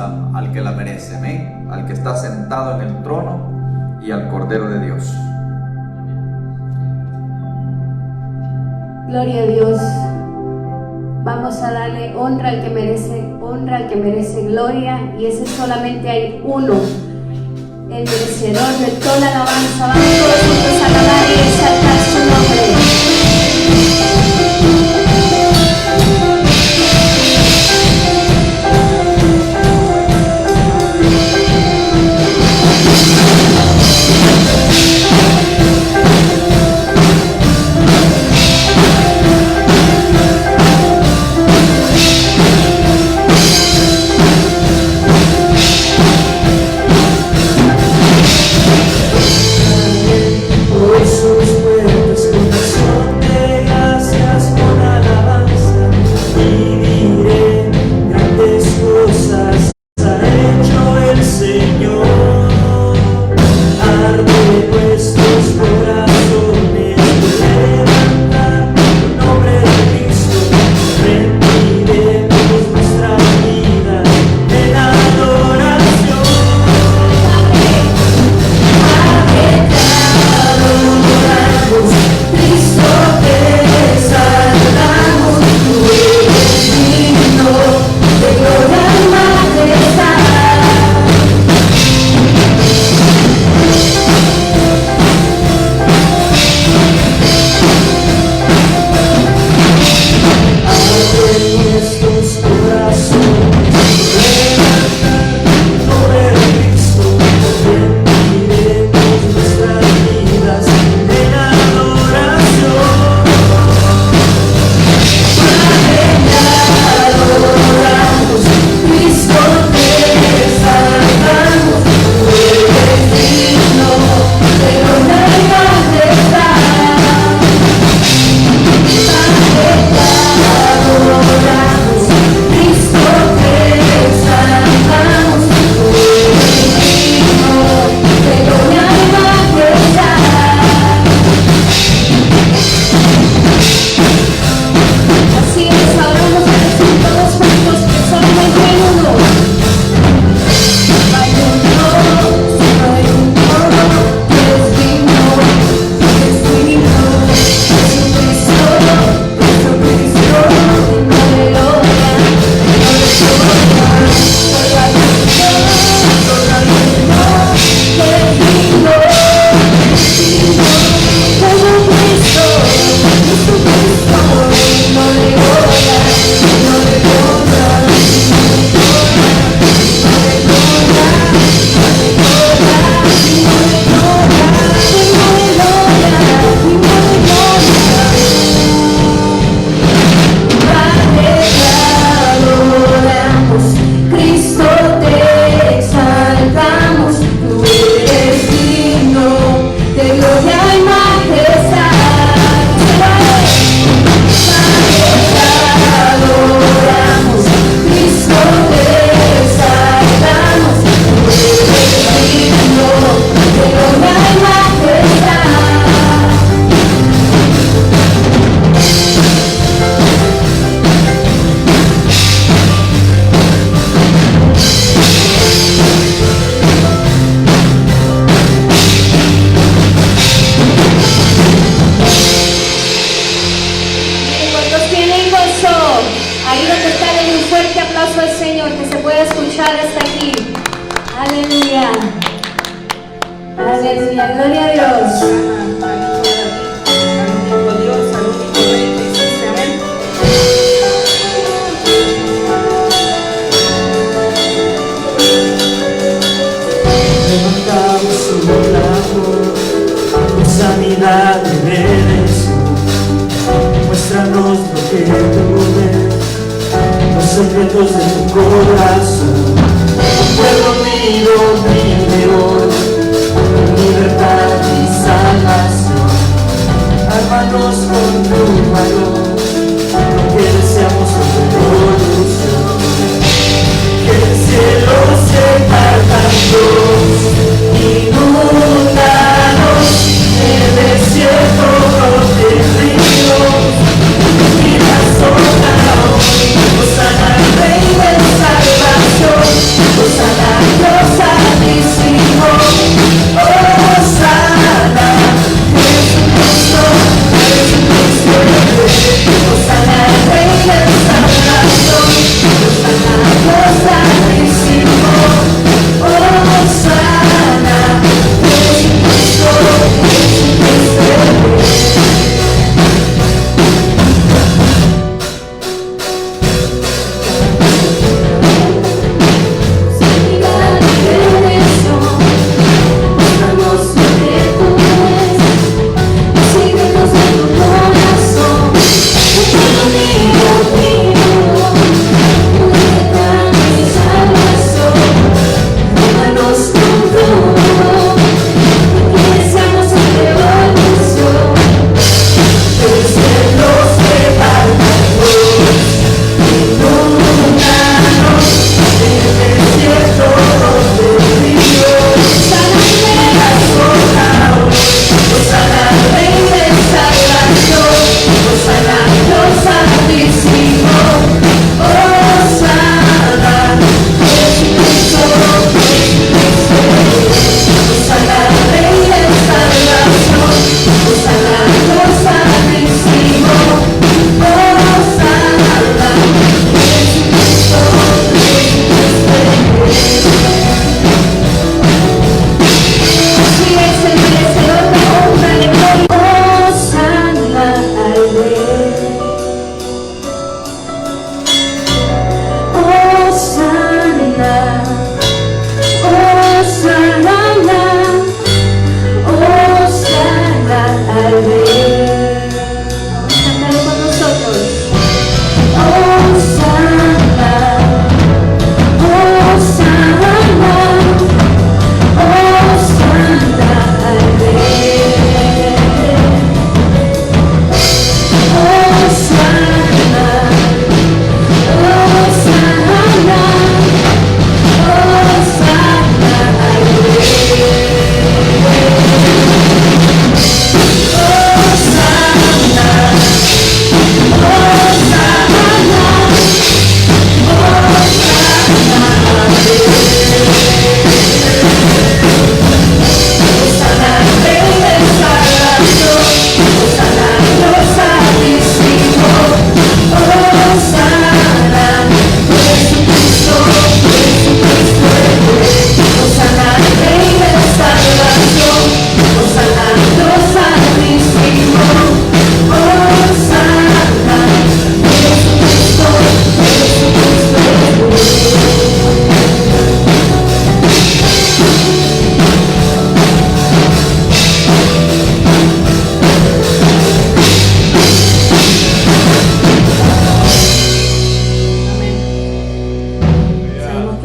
alabanza al que la merece, amén, al que está sentado en el trono y al Cordero de Dios. Gloria a Dios. Vamos a darle honra al que merece gloria, y ese solamente hay uno, el merecedor de toda alabanza. Vamos todos juntos a alabar y exaltar su nombre.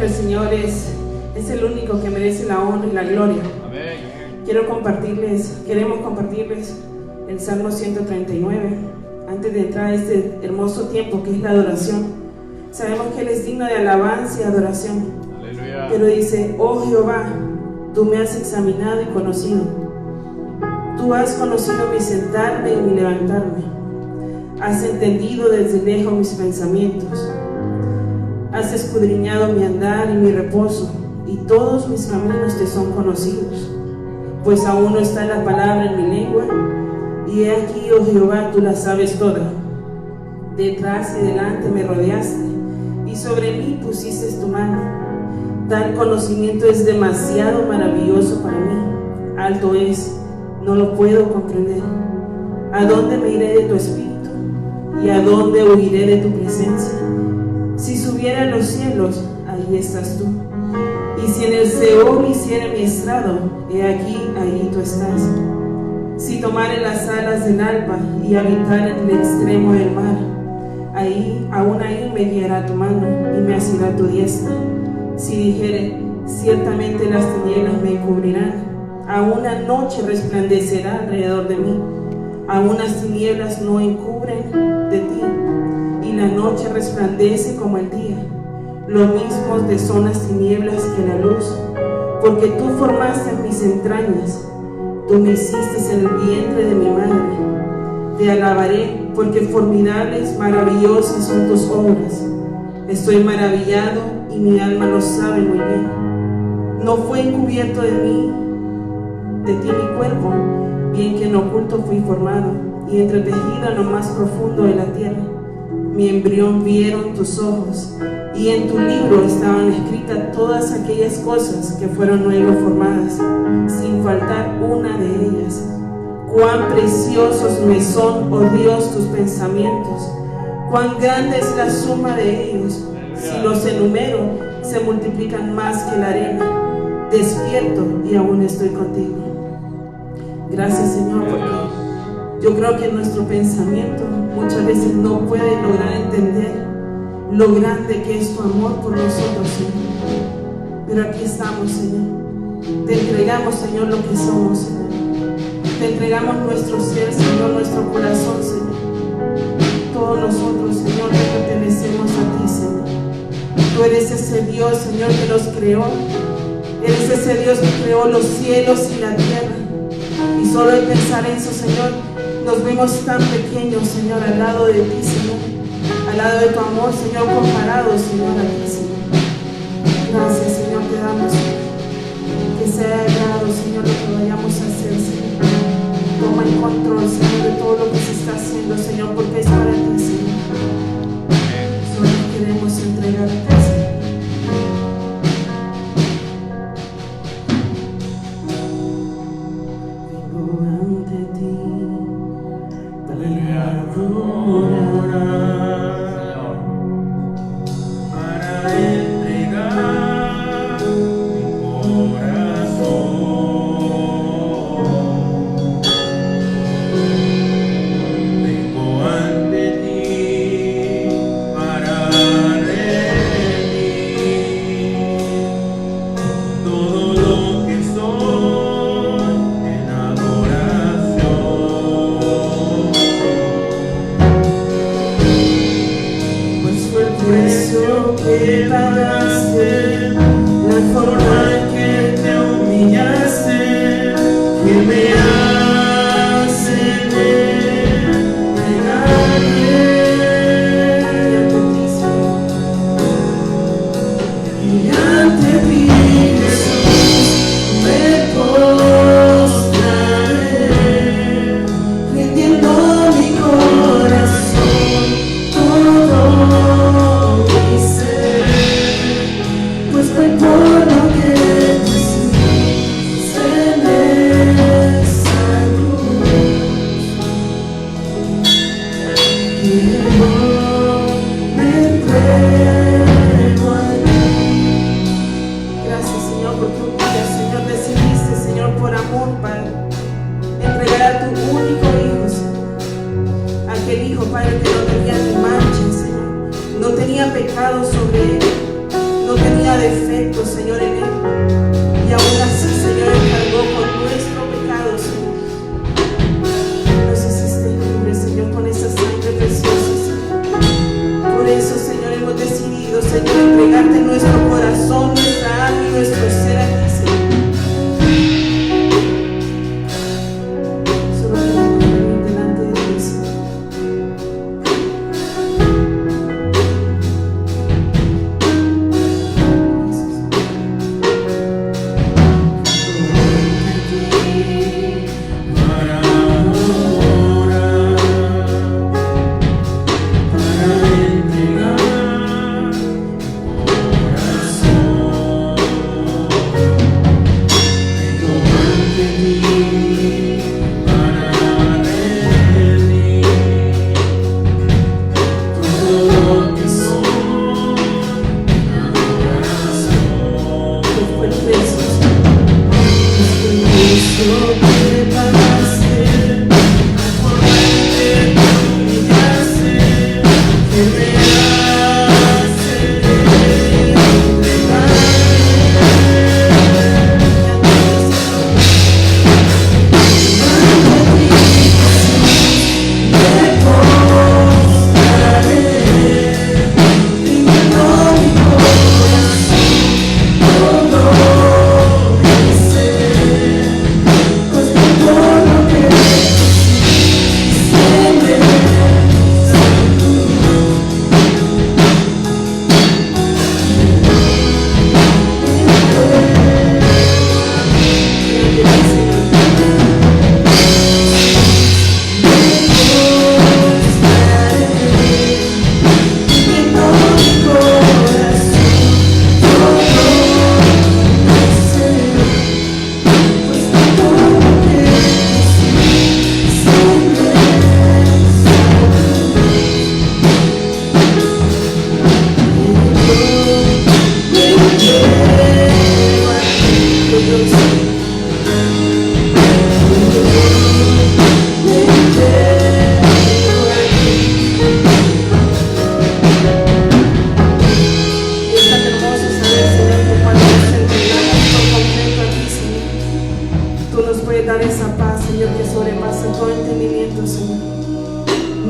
el Señor es el único que merece la honra y la gloria. Amén. Queremos compartirles el Salmo 139 antes de entrar a este hermoso tiempo que es la adoración. Sabemos que Él es digno de alabanza y adoración. Aleluya. Pero dice: oh Jehová, tú me has examinado y conocido. Tú has conocido mi sentarme y mi levantarme. Has entendido desde lejos mis pensamientos. Has escudriñado mi andar y mi reposo, y todos mis caminos te son conocidos. Pues aún no está la palabra en mi lengua, y he aquí, oh Jehová, tú la sabes toda. Detrás y delante me rodeaste, y sobre mí pusiste tu mano. Tal conocimiento es demasiado maravilloso para mí. Alto es, no lo puedo comprender. ¿A dónde me iré de tu espíritu? ¿Y a dónde huiré de tu presencia? Si subiera a los cielos, ahí estás tú. Y si en el Seol hiciera mi estrado, he aquí, ahí tú estás. Si tomare las alas del alba y habitar en el extremo del mar, aún ahí me guiará tu mano y me asirá tu diestra. Si dijere, ciertamente las tinieblas me cubrirán, aún la noche resplandecerá alrededor de mí. Aún las tinieblas no encubren de ti, y la noche resplandece como el día. Lo mismo te son las tinieblas que la luz, porque tú formaste mis entrañas, tú me hiciste en el vientre de mi madre. Te alabaré, porque formidables, maravillosas son tus obras. Estoy maravillado y mi alma lo sabe muy bien. No fue encubierto de ti mi cuerpo, bien que en oculto fui formado, y entretejido en lo más profundo de la tierra. Mi embrión vieron tus ojos, y en tu libro estaban escritas todas aquellas cosas que fueron luego formadas, sin faltar una de ellas. Cuán preciosos me son, oh Dios, tus pensamientos, cuán grande es la suma de ellos. Si los enumero, se multiplican más que la arena. Despierto y aún estoy contigo. Gracias, Señor, porque yo creo que nuestro pensamiento muchas veces no puede lograr entender lo grande que es tu amor por nosotros, Señor. Pero aquí estamos, Señor. Te entregamos, Señor, lo que somos, Señor. Te entregamos nuestro ser, Señor, nuestro corazón, Señor. Todos nosotros, Señor, te pertenecemos a ti, Señor. Tú eres ese Dios, Señor, que los creó. Eres ese Dios que creó los cielos y la tierra. Y solo al pensar eso, Señor, nos vemos tan pequeños, Señor, al lado de ti, Señor. Al lado de tu amor, Señor, comparados, Señor, a ti, Señor. Gracias, Señor, te damos. Que sea agrado, Señor, lo que vayamos a hacer, Señor. Toma el control, Señor, de todo lo que se está haciendo, Señor, porque es para ti, Señor. Solo queremos entregar a ti, Señor. nada de efecto, Señor, en él. Y aún así, Señor, Él cargó con nuestro pecado, Señor. Nos hiciste libre, Señor, con esa sangre preciosa, Señor. Por eso, Señor, hemos decidido, Señor, entregarte nuestro corazón, nuestra alma y nuestro ser a ti, Señor. Solo queremos venir delante de ti, Señor.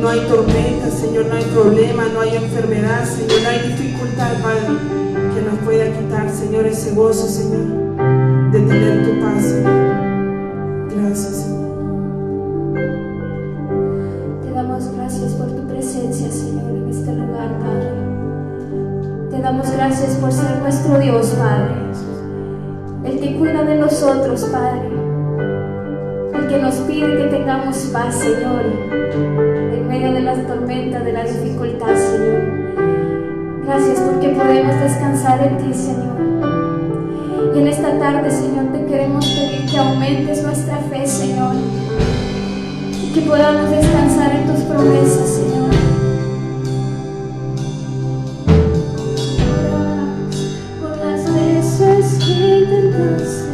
No hay tormenta, Señor, no hay problema, no hay enfermedad, Señor, no hay dificultad, Padre, que nos pueda quitar, Señor, ese gozo, Señor, de tener tu paz, Señor. Gracias, Señor. Te damos gracias por tu presencia, Señor, en este lugar, Padre. Te damos gracias por ser nuestro Dios, Padre, el que cuida de nosotros, Padre, el que nos pide que tengamos paz, Señor, en medio de las tormentas, de la dificultad, Señor. Gracias porque podemos descansar en ti, Señor. Y en esta tarde, Señor, te queremos pedir que aumentes nuestra fe, Señor, y que podamos descansar en tus promesas, Señor. Por las veces que intentaste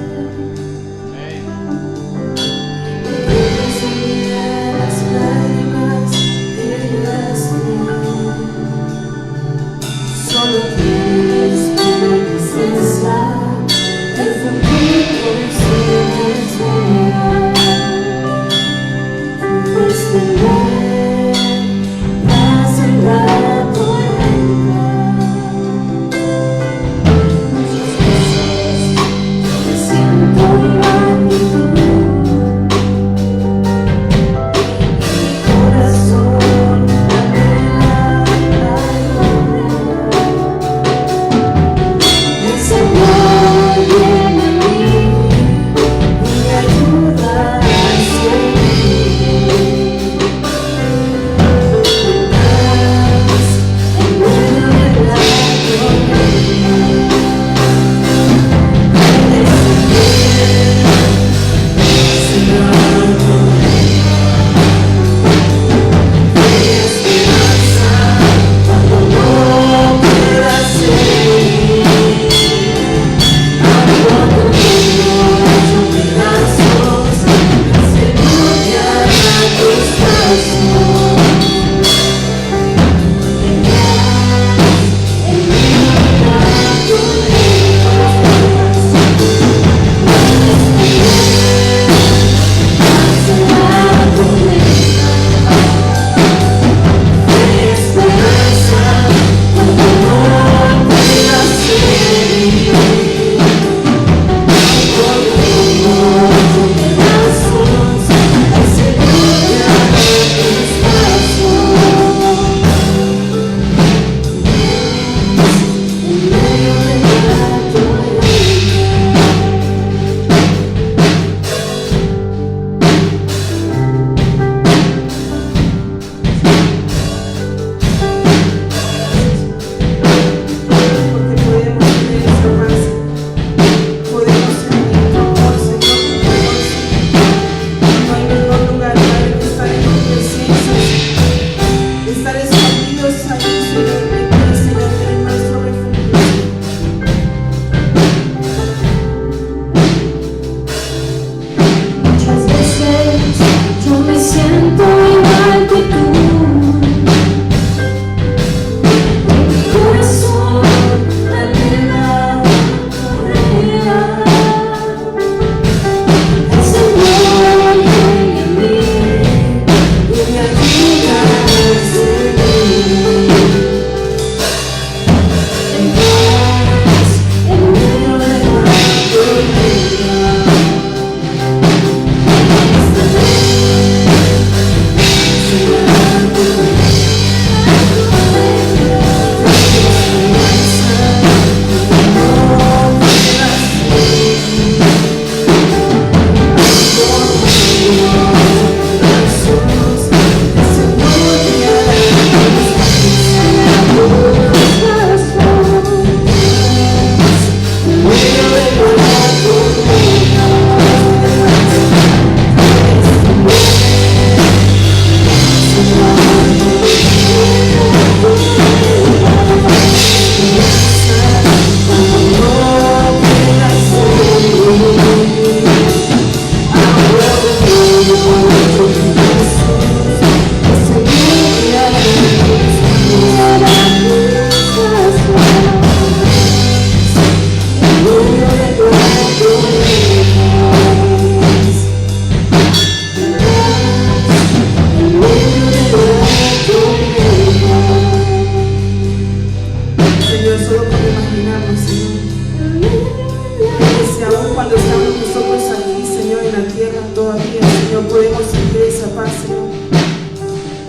la tierra todavía, Señor, podemos sentir esa paz, Señor.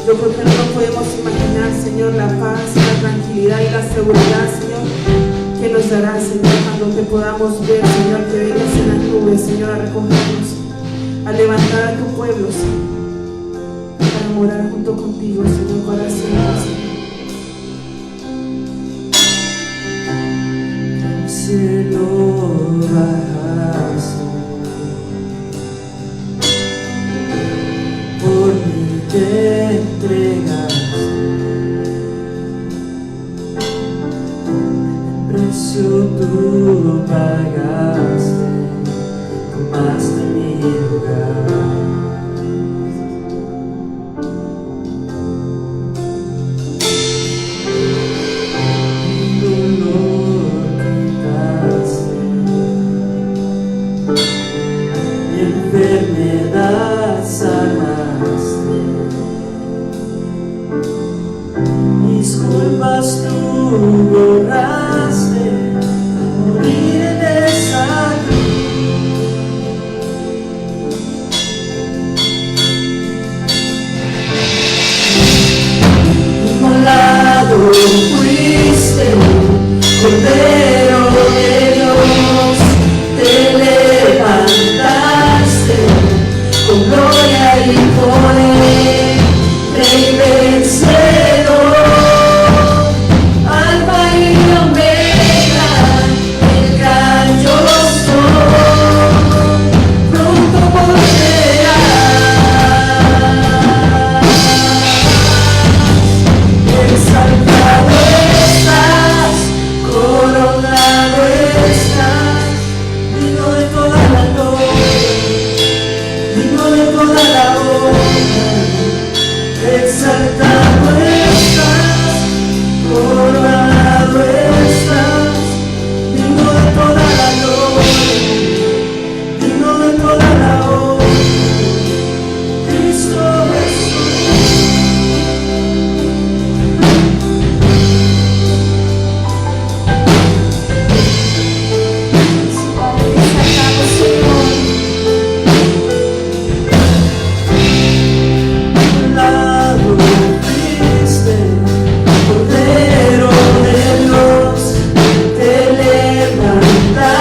Yo creo que no nos podemos imaginar, Señor, la paz, la tranquilidad y la seguridad, Señor, que nos dará, Señor, cuando te podamos ver, Señor, que vengas en las nubes, Señor, a recogernos, a levantar a tu pueblo, Señor, para morar junto contigo, Señor, para siempre, Señor. Cielo bajaste, por mí te entregaste, el precio tú pagaste, tomaste mi lugar. Enfermedad sanaste, mis culpas tú borraste, morir en esa cruz. Inmolado fuiste, Cordero de Dios, te levantaste con gloria y poder, Rey vencedor, Alfa y Omega, el gran yo soy, pronto volverás, exaltado estás, coronado estás, digno de toda la gloria, digno de toda la honra, exaltado estás, coronado estás, digno de toda la gloria, digno de toda la honra, Cristo Jesús. Padre, te sacamos, Señor. Lado fuiste, Cordero de Dios, te levantaste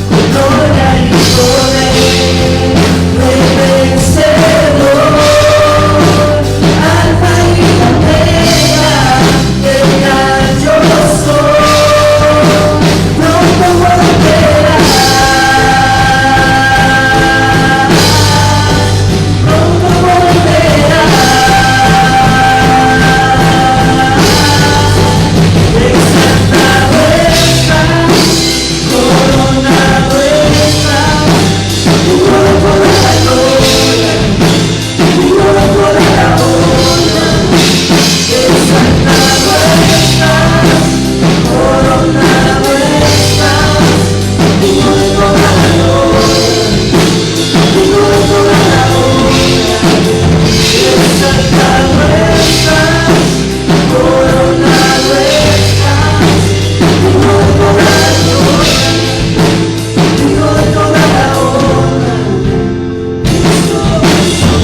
con gloria y poder, Rey vencedor, Alfa y Omega, el gran yo soy, pronto volverás. Pronto volverás, exaltado estás, coronado estás, digno de toda la gloria, digno de toda la honra, exaltado estás, coronado estás, digno de toda la gloria, digno de toda la honra. Exaltado estás, coronado estás, digno de toda la gloria, digno de toda la honra, Cristo Jesús.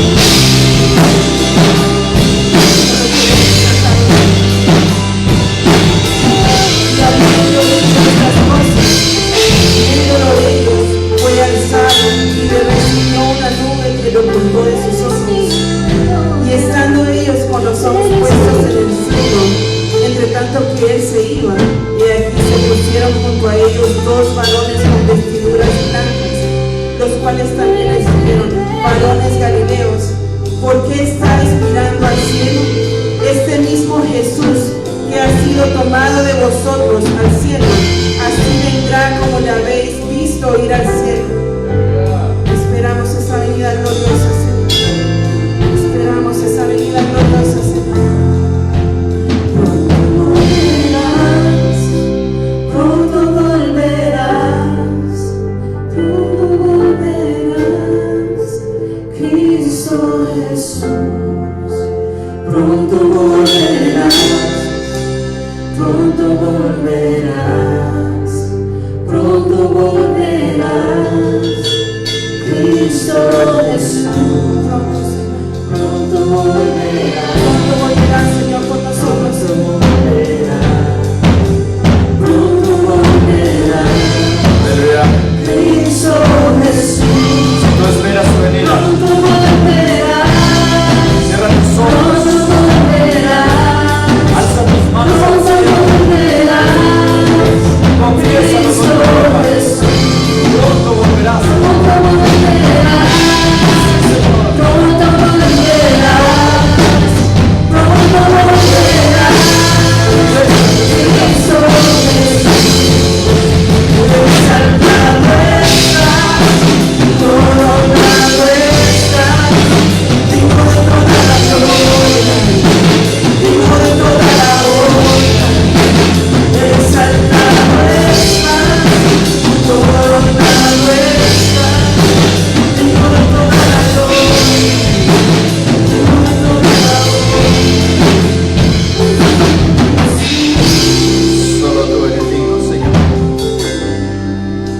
Y habiendo dicho estas cosas, viéndolo ellos, fue alzado y le recibió una nube que lo ocultó de sus ojos. Y estando ellos con los ojos puestos en el cielo, entre tanto que él se iba, y aquí se pusieron junto a ellos dos varones con vestiduras blancas, los cuales también les dijeron: varones galileos, ¿por qué estáis mirando al cielo? Este mismo Jesús que ha sido tomado de vosotros al cielo, así vendrá como le habéis visto ir al cielo. Esperamos esa venida gloriosa, Señor. Esperamos esa venida gloriosa, Señor. Pronto volverás, pronto volverás, Cristo Jesús. Pronto volverás, pronto volverás.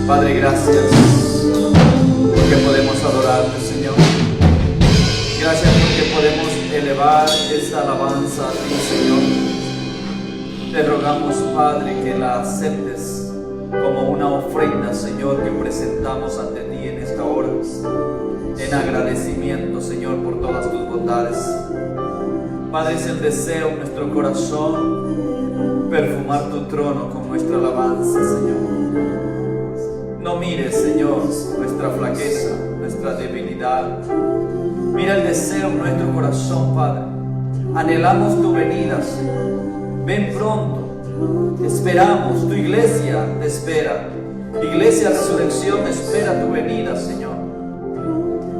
Padre, gracias porque podemos adorarte, Señor. Gracias porque podemos elevar esta alabanza a ti, Señor. Te rogamos, Padre, que la aceptes como una ofrenda, Señor, que presentamos ante ti en esta hora, en agradecimiento, Señor, por todas tus bondades. Padre, es el deseo en nuestro corazón perfumar tu trono con nuestra alabanza, Señor. No mires, Señor, nuestra flaqueza, nuestra debilidad. Mira el deseo en nuestro corazón, Padre. Anhelamos tu venida, Señor. Ven pronto. Esperamos, tu iglesia te espera. Iglesia Resurrección espera tu venida, Señor.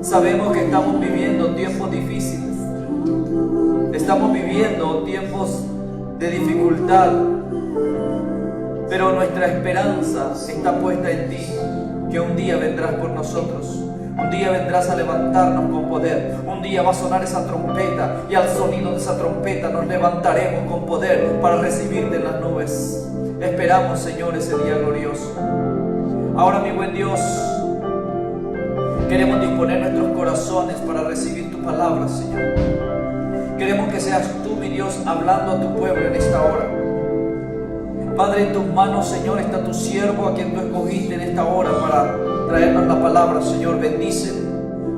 Sabemos que estamos viviendo tiempos difíciles. Estamos viviendo tiempos de dificultad. Pero nuestra esperanza está puesta en ti, que un día vendrás por nosotros. Un día vendrás a levantarnos con poder. Un día va a sonar esa trompeta y al sonido de esa trompeta nos levantaremos con poder para recibirte en las nubes. Esperamos, Señor, ese día glorioso. Ahora, mi buen Dios, queremos disponer nuestros corazones para recibir tu palabra, Señor. Queremos que seas tú, mi Dios, hablando a tu pueblo en esta hora. Padre, en tus manos, Señor, está tu siervo a quien tú escogiste en esta hora para traernos la palabra, Señor. Bendícele,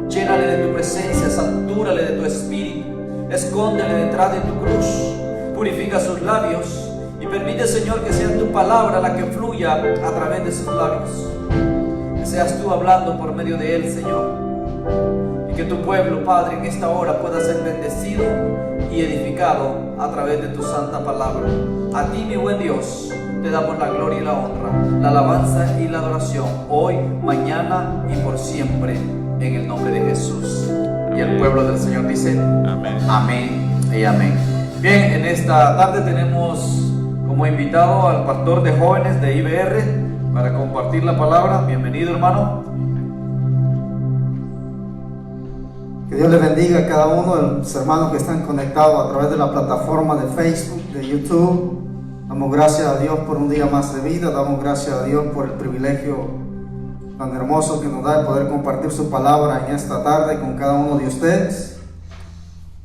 llénale de tu presencia, satúrale de tu espíritu, escóndele detrás de tu cruz, purifica sus labios y permite, Señor, que sea tu palabra la que fluya a través de sus labios. Que seas tú hablando por medio de él, Señor, y que tu pueblo, Padre, en esta hora pueda ser bendecido y edificado a través de tu santa palabra. A ti, mi buen Dios, te damos la gloria y la honra, la alabanza y la adoración, hoy, mañana y por siempre, en el nombre de Jesús. Y el pueblo del Señor dice: amén, amén y amén. Bien, en esta tarde tenemos como invitado al pastor de jóvenes de IBR para compartir la palabra. Bienvenido, hermano. Que Dios les bendiga a cada uno de los hermanos que están conectados a través de la plataforma de Facebook, de YouTube. Damos gracias a Dios por un día más de vida. Damos gracias a Dios por el privilegio tan hermoso que nos da de poder compartir su palabra en esta tarde con cada uno de ustedes.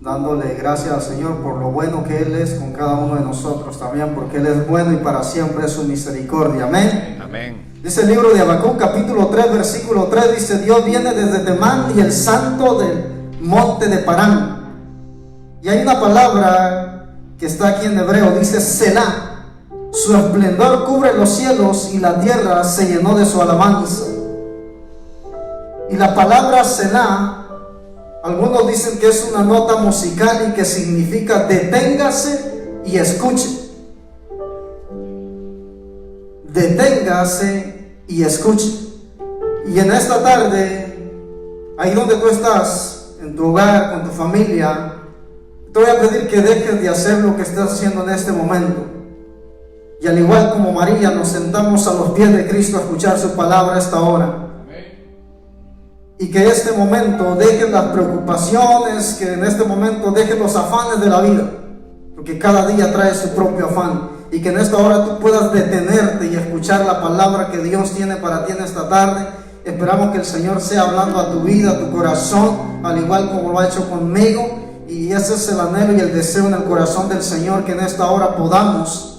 Dándole gracias al Señor por lo bueno que Él es con cada uno de nosotros también, porque Él es bueno y para siempre es su misericordia. Amén. Amén. Dice el libro de Habacuc, capítulo 3, versículo 3, dice: Dios viene desde Temán y el santo del monte de Parán. Y hay una palabra que está aquí en hebreo, dice Selah. Su esplendor cubre los cielos y la tierra se llenó de su alabanza. Y la palabra Selah, algunos dicen que es una nota musical y que significa deténgase y escuche. Deténgase y escuche. Y en esta tarde, ahí donde tú estás, en tu hogar, con tu familia, te voy a pedir que dejes de hacer lo que estás haciendo en este momento. Y al igual como María, nos sentamos a los pies de Cristo a escuchar su palabra a esta hora. Y que en este momento dejen las preocupaciones, que en este momento dejen los afanes de la vida, porque cada día trae su propio afán. Y que en esta hora tú puedas detenerte y escuchar la palabra que Dios tiene para ti en esta tarde. Esperamos que el Señor sea hablando a tu vida, a tu corazón, al igual como lo ha hecho conmigo. Y ese es el anhelo y el deseo en el corazón del Señor, que en esta hora podamos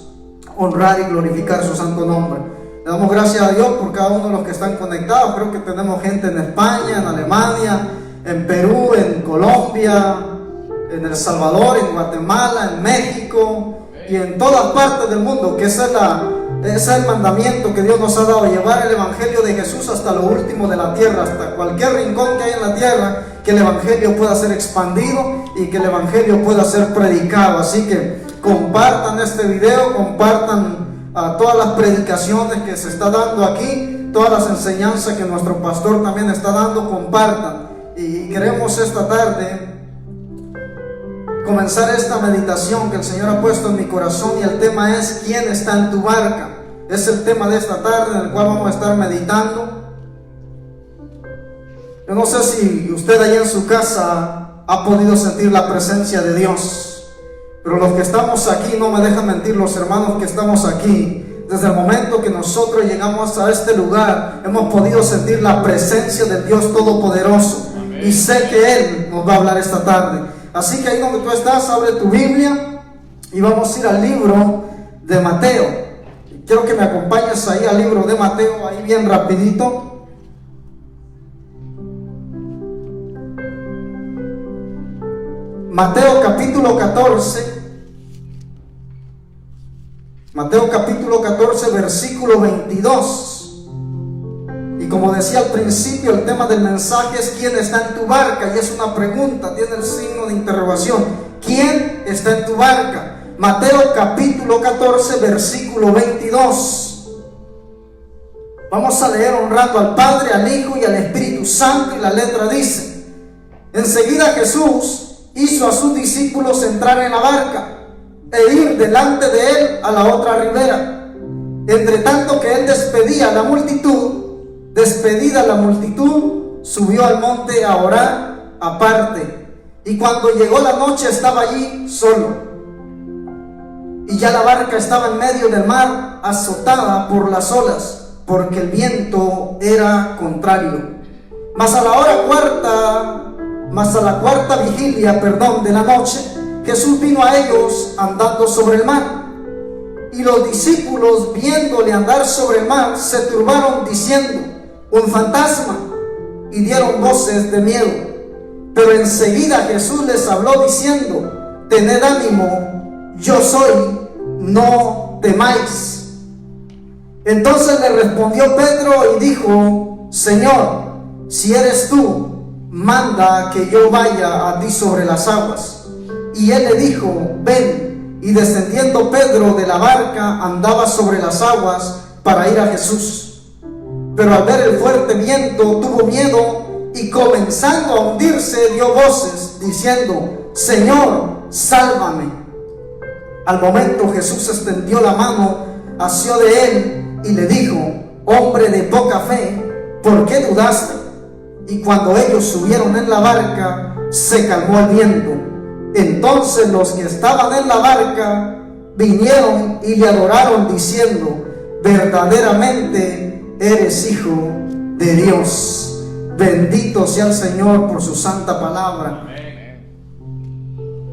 honrar y glorificar su santo nombre. Le damos gracias a Dios por cada uno de los que están conectados. Creo que tenemos gente en España, en Alemania, en Perú, en Colombia, en El Salvador, en Guatemala, en México y en todas partes del mundo, que ese es el mandamiento que Dios nos ha dado: llevar el evangelio de Jesús hasta lo último de la tierra, hasta cualquier rincón que haya en la tierra, que el evangelio pueda ser expandido y que el evangelio pueda ser predicado. Así que compartan este video, compartan todas las predicaciones que se está dando aquí, todas las enseñanzas que nuestro pastor también está dando, compartan. Y queremos esta tarde comenzar esta meditación que el Señor ha puesto en mi corazón, y el tema es: ¿quién está en tu barca? Es el tema de esta tarde en el cual vamos a estar meditando. Yo no sé si usted allá en su casa ha podido sentir la presencia de Dios, pero los que estamos aquí, no me dejan mentir, los hermanos que estamos aquí, desde el momento que nosotros llegamos a este lugar, hemos podido sentir la presencia del Dios Todopoderoso. Amén. Y sé que Él nos va a hablar esta tarde. Así que ahí donde tú estás, abre tu Biblia y vamos a ir al libro de Mateo. Quiero que me acompañes ahí al libro de Mateo, ahí bien rapidito. Mateo capítulo 14. Mateo capítulo 14, versículo 22. Y como decía al principio, el tema del mensaje es ¿quién está en tu barca? Y es una pregunta, tiene el signo de interrogación. ¿Quién está en tu barca? Mateo capítulo 14, versículo 22. Vamos a leer honrando al Padre, al Hijo y al Espíritu Santo, y la letra dice: enseguida Jesús hizo a sus discípulos entrar en la barca e ir delante de él a la otra ribera. Entre tanto que él despedida la multitud, subió al monte a orar aparte. Y cuando llegó la noche estaba allí solo. Y ya la barca estaba en medio del mar, azotada por las olas, porque el viento era contrario. Mas a la cuarta vigilia de la noche, Jesús vino a ellos andando sobre el mar. Y los discípulos, viéndole andar sobre el mar, se turbaron diciendo: un fantasma, y dieron voces de miedo. Pero enseguida Jesús les habló diciendo: tened ánimo, yo soy, no temáis. Entonces le respondió Pedro y dijo: Señor, si eres tú, manda que yo vaya a ti sobre las aguas. Y él le dijo: ven. Y descendiendo Pedro de la barca, andaba sobre las aguas para ir a Jesús. Pero al ver el fuerte viento tuvo miedo, y comenzando a hundirse dio voces diciendo: Señor, sálvame. Al momento Jesús extendió la mano, asió de él y le dijo: hombre de poca fe, ¿por qué dudaste? Y cuando ellos subieron en la barca, se calmó el viento. Entonces los que estaban en la barca vinieron y le adoraron diciendo: verdaderamente eres Hijo de Dios. Bendito sea el Señor por su santa palabra.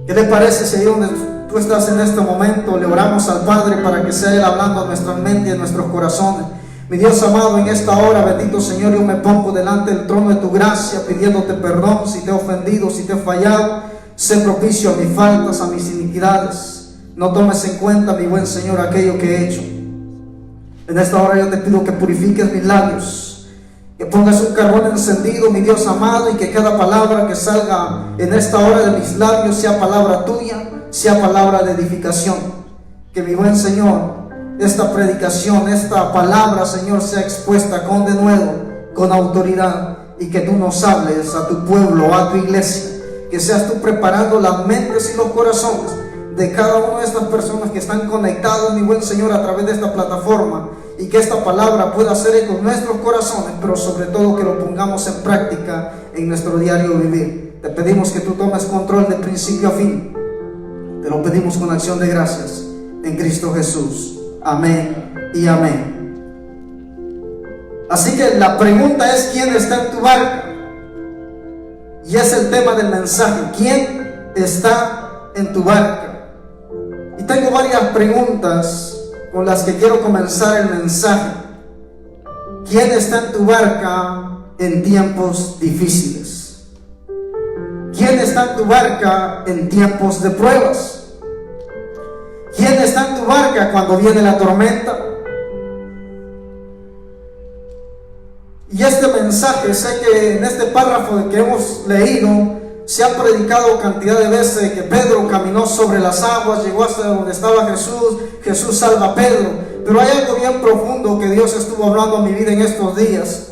¿Qué le parece si ahí donde tú estás en este momento le oramos al Padre para que sea Él hablando a nuestra mente y a nuestros corazones? Mi Dios amado, en esta hora, bendito Señor, yo me pongo delante del trono de tu gracia, pidiéndote perdón si te he ofendido, si te he fallado. Sé propicio a mis faltas, a mis iniquidades. No tomes en cuenta, mi buen Señor, aquello que he hecho. En esta hora yo te pido que purifiques mis labios, que pongas un carbón encendido, mi Dios amado, y que cada palabra que salga en esta hora de mis labios sea palabra tuya, sea palabra de edificación. Que mi buen Señor, esta predicación, esta palabra, Señor, sea expuesta con denuedo, con autoridad, y que tú nos hables a tu pueblo, a tu iglesia. Que seas tú preparando las mentes y los corazones de cada una de estas personas que están conectados, mi buen Señor, a través de esta plataforma, y que esta palabra pueda hacer eco en nuestros corazones, pero sobre todo que lo pongamos en práctica en nuestro diario vivir. Te pedimos que tú tomes control de principio a fin. Te lo pedimos con acción de gracias en Cristo Jesús. Amén y amén. Así que la pregunta es: ¿quién está en tu barca? Y es el tema del mensaje: ¿quién está en tu barca? Y tengo varias preguntas con las que quiero comenzar el mensaje. ¿Quién está en tu barca en tiempos difíciles? ¿Quién está en tu barca en tiempos de pruebas? ¿Quién está en tu barca cuando viene la tormenta? Y este mensaje, sé que en este párrafo que hemos leído, se ha predicado cantidad de veces que Pedro caminó sobre las aguas, llegó hasta donde estaba Jesús, Jesús salva a Pedro. Pero hay algo bien profundo que Dios estuvo hablando a mi vida en estos días.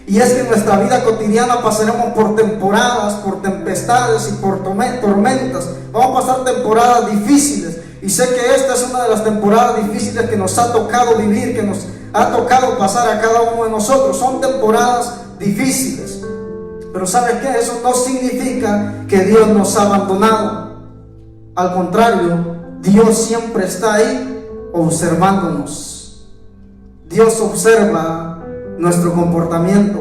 Y es que en nuestra vida cotidiana pasaremos por temporadas, por tempestades y por tormentas. Vamos a pasar temporadas difíciles. Y sé que esta es una de las temporadas difíciles que nos ha tocado vivir, que nos ha tocado pasar a cada uno de nosotros. Son temporadas difíciles. Pero ¿sabes qué? Eso no significa que Dios nos ha abandonado. Al contrario, Dios siempre está ahí observándonos. Dios observa nuestro comportamiento.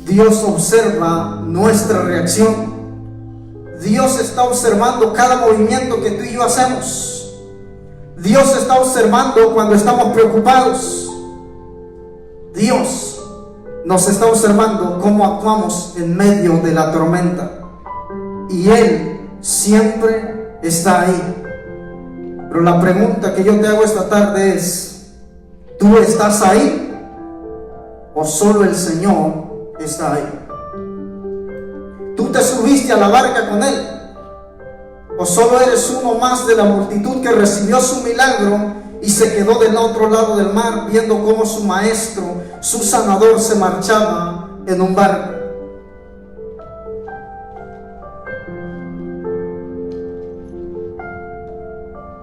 Dios observa nuestra reacción. Dios está observando cada movimiento que tú y yo hacemos. Dios está observando cuando estamos preocupados. Dios nos está observando cómo actuamos en medio de la tormenta. Y Él siempre está ahí. Pero la pregunta que yo te hago esta tarde es: ¿tú estás ahí o solo el Señor está ahí? ¿Tú te subiste a la barca con Él o solo eres uno más de la multitud que recibió su milagro y se quedó del otro lado del mar viendo cómo su maestro, su sanador, se marchaba en un barco?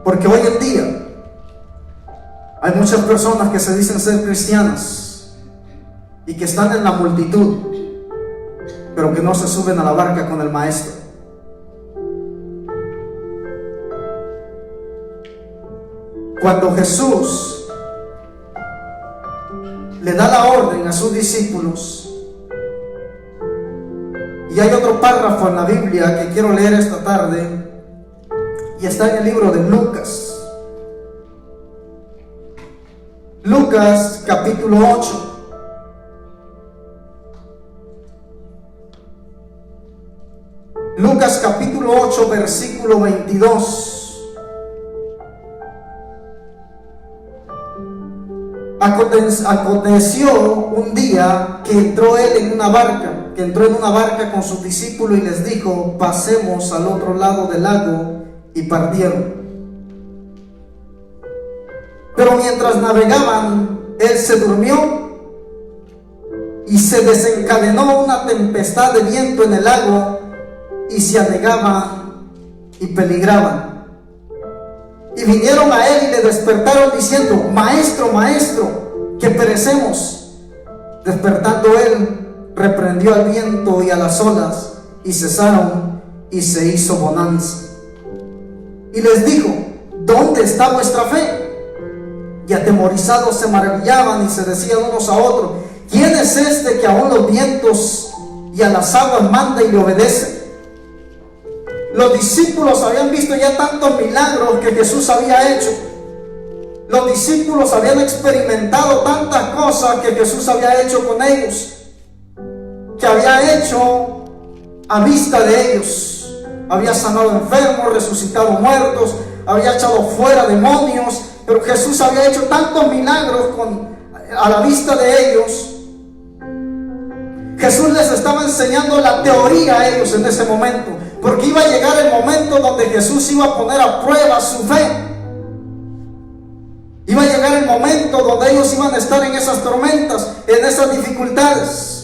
Porque hoy en día hay muchas personas que se dicen ser cristianas y que están en la multitud, pero que no se suben a la barca con el maestro. Cuando Jesús le da la orden a sus discípulos, y hay otro párrafo en la Biblia que quiero leer esta tarde, y está en el libro de Lucas. Lucas capítulo 8. Lucas capítulo 8, versículo 22. Aconteció un día que entró él en una barca, con sus discípulos y les dijo: pasemos al otro lado del lago, y partieron. Pero mientras navegaban, él se durmió y se desencadenó una tempestad de viento en el lago, y se anegaban y peligraban. Y vinieron a él y le despertaron diciendo: Maestro, maestro, que perecemos. Despertando él, reprendió al viento y a las olas, y cesaron, y se hizo bonanza. Y les dijo: ¿dónde está vuestra fe? Y atemorizados se maravillaban y se decían unos a otros: ¿quién es este que aún los vientos y a las aguas manda y le obedece? Los discípulos habían visto ya tantos milagros que Jesús había hecho. Los discípulos habían experimentado tantas cosas que Jesús había hecho con ellos, que había hecho a vista de ellos. Había sanado enfermos, resucitado muertos, había echado fuera demonios. Pero Jesús había hecho tantos milagros a la vista de ellos. Jesús les estaba enseñando la teoría a ellos en ese momento, porque iba a llegar el momento donde Jesús iba a poner a prueba su fe. Iba a llegar el momento donde ellos iban a estar en esas tormentas, en esas dificultades.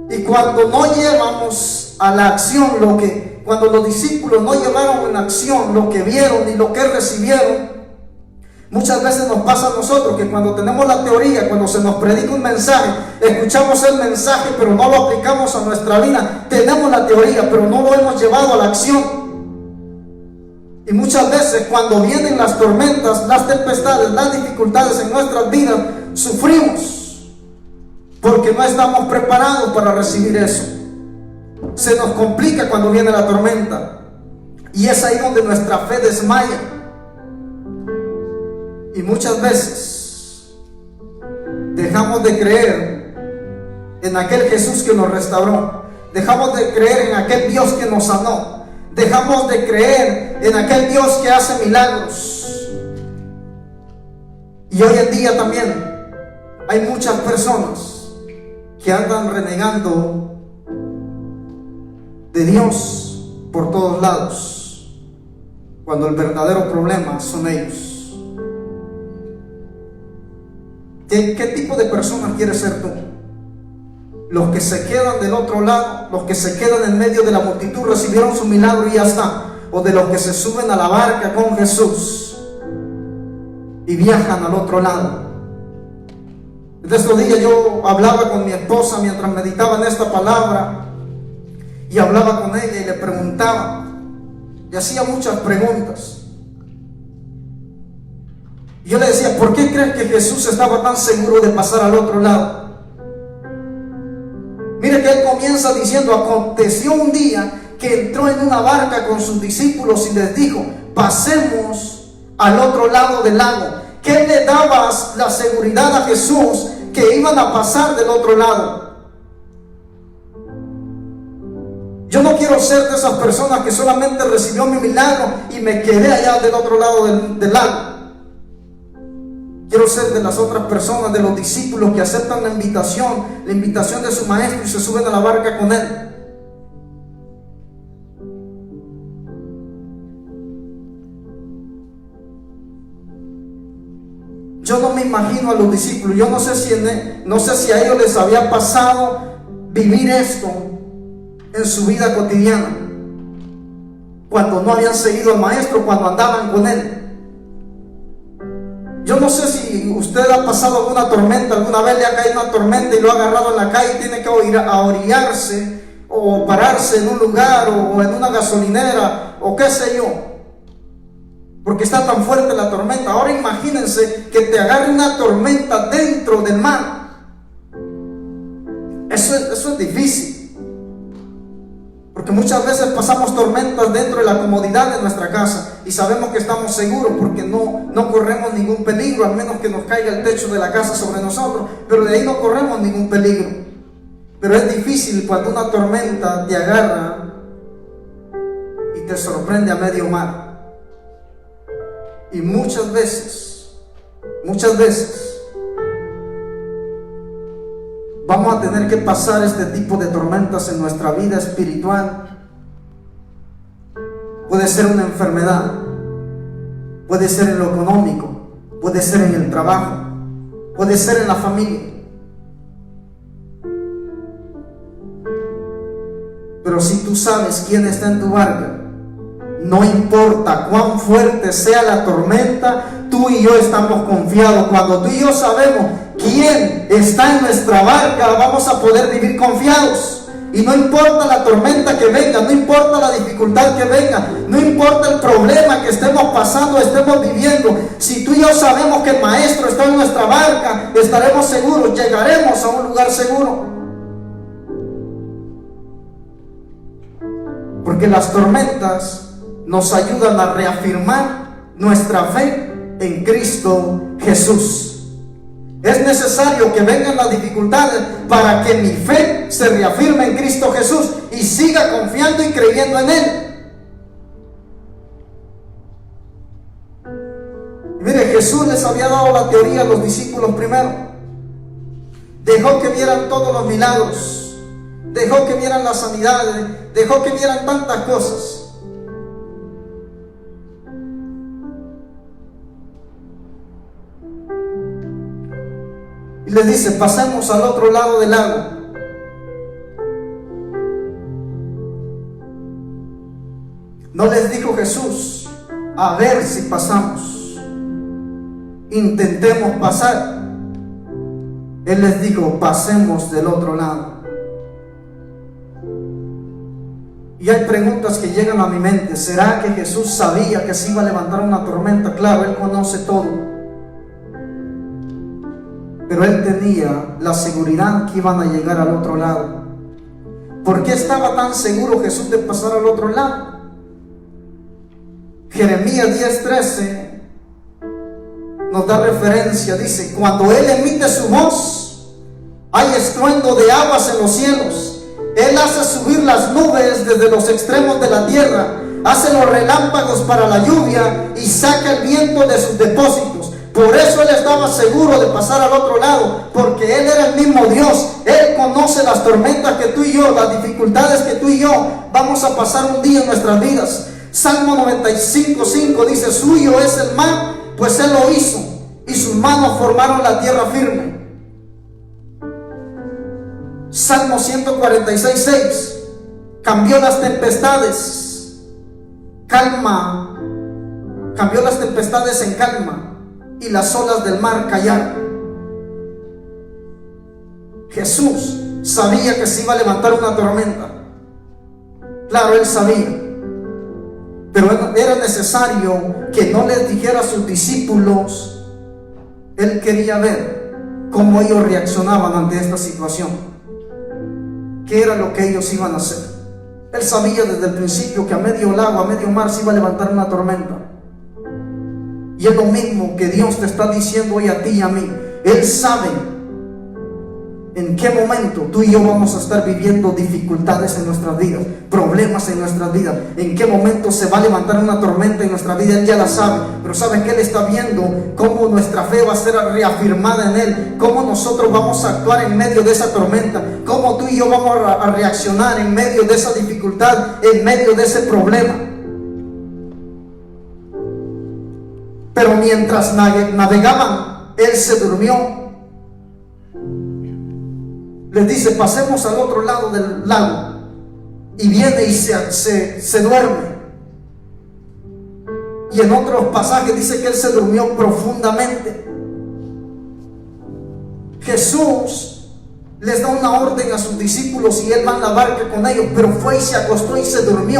Y cuando no llevamos a la acción cuando los discípulos no llevaron en acción lo que vieron y lo que recibieron, muchas veces nos pasa a nosotros que cuando tenemos la teoría, cuando se nos predica un mensaje, escuchamos el mensaje pero no lo aplicamos a nuestra vida. Tenemos la teoría pero no lo hemos llevado a la acción. Y muchas veces cuando vienen las tormentas, las tempestades, las dificultades en nuestras vidas, sufrimos porque no estamos preparados para recibir eso. Se nos complica cuando viene la tormenta, y es ahí donde nuestra fe desmaya. Y muchas veces dejamos de creer en aquel Jesús que nos restauró, dejamos de creer en aquel Dios que nos sanó, dejamos de creer en aquel Dios que hace milagros. Y hoy en día también hay muchas personas que andan renegando de Dios por todos lados, cuando el verdadero problema son ellos. ¿Qué tipo de personas quieres ser tú? ¿Los que se quedan del otro lado, los que se quedan en medio de la multitud, recibieron su milagro y ya está? ¿O de los que se suben a la barca con Jesús y viajan al otro lado? De estos días yo hablaba con mi esposa mientras meditaba en esta palabra, y hablaba con ella y le preguntaba, y hacía muchas preguntas. Y yo le decía, ¿por qué crees que Jesús estaba tan seguro de pasar al otro lado? Mire que él comienza diciendo, aconteció un día que entró en una barca con sus discípulos y les dijo, pasemos al otro lado del lago. ¿Qué le daba la seguridad a Jesús que iban a pasar del otro lado? Yo no quiero ser de esas personas que solamente recibió mi milagro y me quedé allá del otro lado del lago. Quiero ser de las otras personas, de los discípulos que aceptan la invitación de su maestro y se suben a la barca con él. Yo no me imagino a los discípulos, yo no sé si a ellos les había pasado vivir esto en su vida cotidiana, cuando no habían seguido al maestro, cuando andaban con él. Yo no sé si usted ha pasado alguna tormenta, alguna vez le ha caído una tormenta y lo ha agarrado en la calle y tiene que orillarse o pararse en un lugar o en una gasolinera o qué sé yo, porque está tan fuerte la tormenta. Ahora imagínense que te agarre una tormenta dentro del mar. Eso es difícil, porque muchas veces pasamos tormentas dentro de la comodidad de nuestra casa y sabemos que estamos seguros porque no corremos ningún peligro, al menos que nos caiga el techo de la casa sobre nosotros, pero de ahí no corremos ningún peligro. Pero es difícil cuando una tormenta te agarra y te sorprende a medio mar. Y muchas veces vamos a tener que pasar este tipo de tormentas en nuestra vida espiritual. Puede ser una enfermedad, puede ser en lo económico, puede ser en el trabajo, puede ser en la familia. Pero si tú sabes quién está en tu barca, no importa cuán fuerte sea la tormenta, tú y yo estamos confiados. Cuando tú y yo sabemos quién está en nuestra barca, vamos a poder vivir confiados. Y no importa la tormenta que venga, no importa la dificultad que venga, no importa el problema que estemos pasando, estemos viviendo, si tú y yo sabemos que el maestro está en nuestra barca, estaremos seguros, llegaremos a un lugar seguro. Porque las tormentas nos ayudan a reafirmar nuestra fe en Cristo Jesús. Es necesario que vengan las dificultades para que mi fe se reafirme en Cristo Jesús y siga confiando y creyendo en Él. Mire, Jesús les había dado la teoría a los discípulos primero. Dejó que vieran todos los milagros, dejó que vieran las sanidades, dejó que vieran tantas cosas. Y les dice, pasemos al otro lado del lago. No les dijo Jesús, a ver si pasamos, intentemos pasar. Él les dijo, pasemos del otro lado. Y hay preguntas que llegan a mi mente. ¿Será que Jesús sabía que se iba a levantar una tormenta? Claro, Él conoce todo. Pero Él tenía la seguridad que iban a llegar al otro lado. ¿Por qué estaba tan seguro Jesús de pasar al otro lado? Jeremías 10:13 nos da referencia. Dice, cuando Él emite su voz, hay estruendo de aguas en los cielos. Él hace subir las nubes desde los extremos de la tierra, hace los relámpagos para la lluvia y saca el viento de sus depósitos. Por eso Él estaba seguro de pasar al otro lado, porque Él era el mismo Dios. Él conoce las tormentas que tú y yo, las dificultades que tú y yo vamos a pasar un día en nuestras vidas. Salmo 95:5 dice, suyo es el mar, pues Él lo hizo, y sus manos formaron la tierra firme. Salmo 146:6, cambió las tempestades, cambió las tempestades en calma, y las olas del mar callaron. Jesús sabía que se iba a levantar una tormenta. Claro, Él sabía. Pero era necesario que no les dijera a sus discípulos. Él quería ver cómo ellos reaccionaban ante esta situación, qué era lo que ellos iban a hacer. Él sabía desde el principio que a medio lago, a medio mar se iba a levantar una tormenta. Y es lo mismo que Dios te está diciendo hoy a ti y a mí. Él sabe en qué momento tú y yo vamos a estar viviendo dificultades en nuestras vidas, problemas en nuestras vidas, en qué momento se va a levantar una tormenta en nuestra vida. Él ya la sabe, pero sabe que Él está viendo cómo nuestra fe va a ser reafirmada en Él, cómo nosotros vamos a actuar en medio de esa tormenta, cómo tú y yo vamos a reaccionar en medio de esa dificultad, en medio de ese problema. Pero mientras navegaban, Él se durmió. Les dice: pasemos al otro lado del lago. Y viene y se duerme. Y en otros pasajes dice que Él se durmió profundamente. Jesús les da una orden a sus discípulos y Él va en la barca con ellos, pero fue y se acostó y se durmió.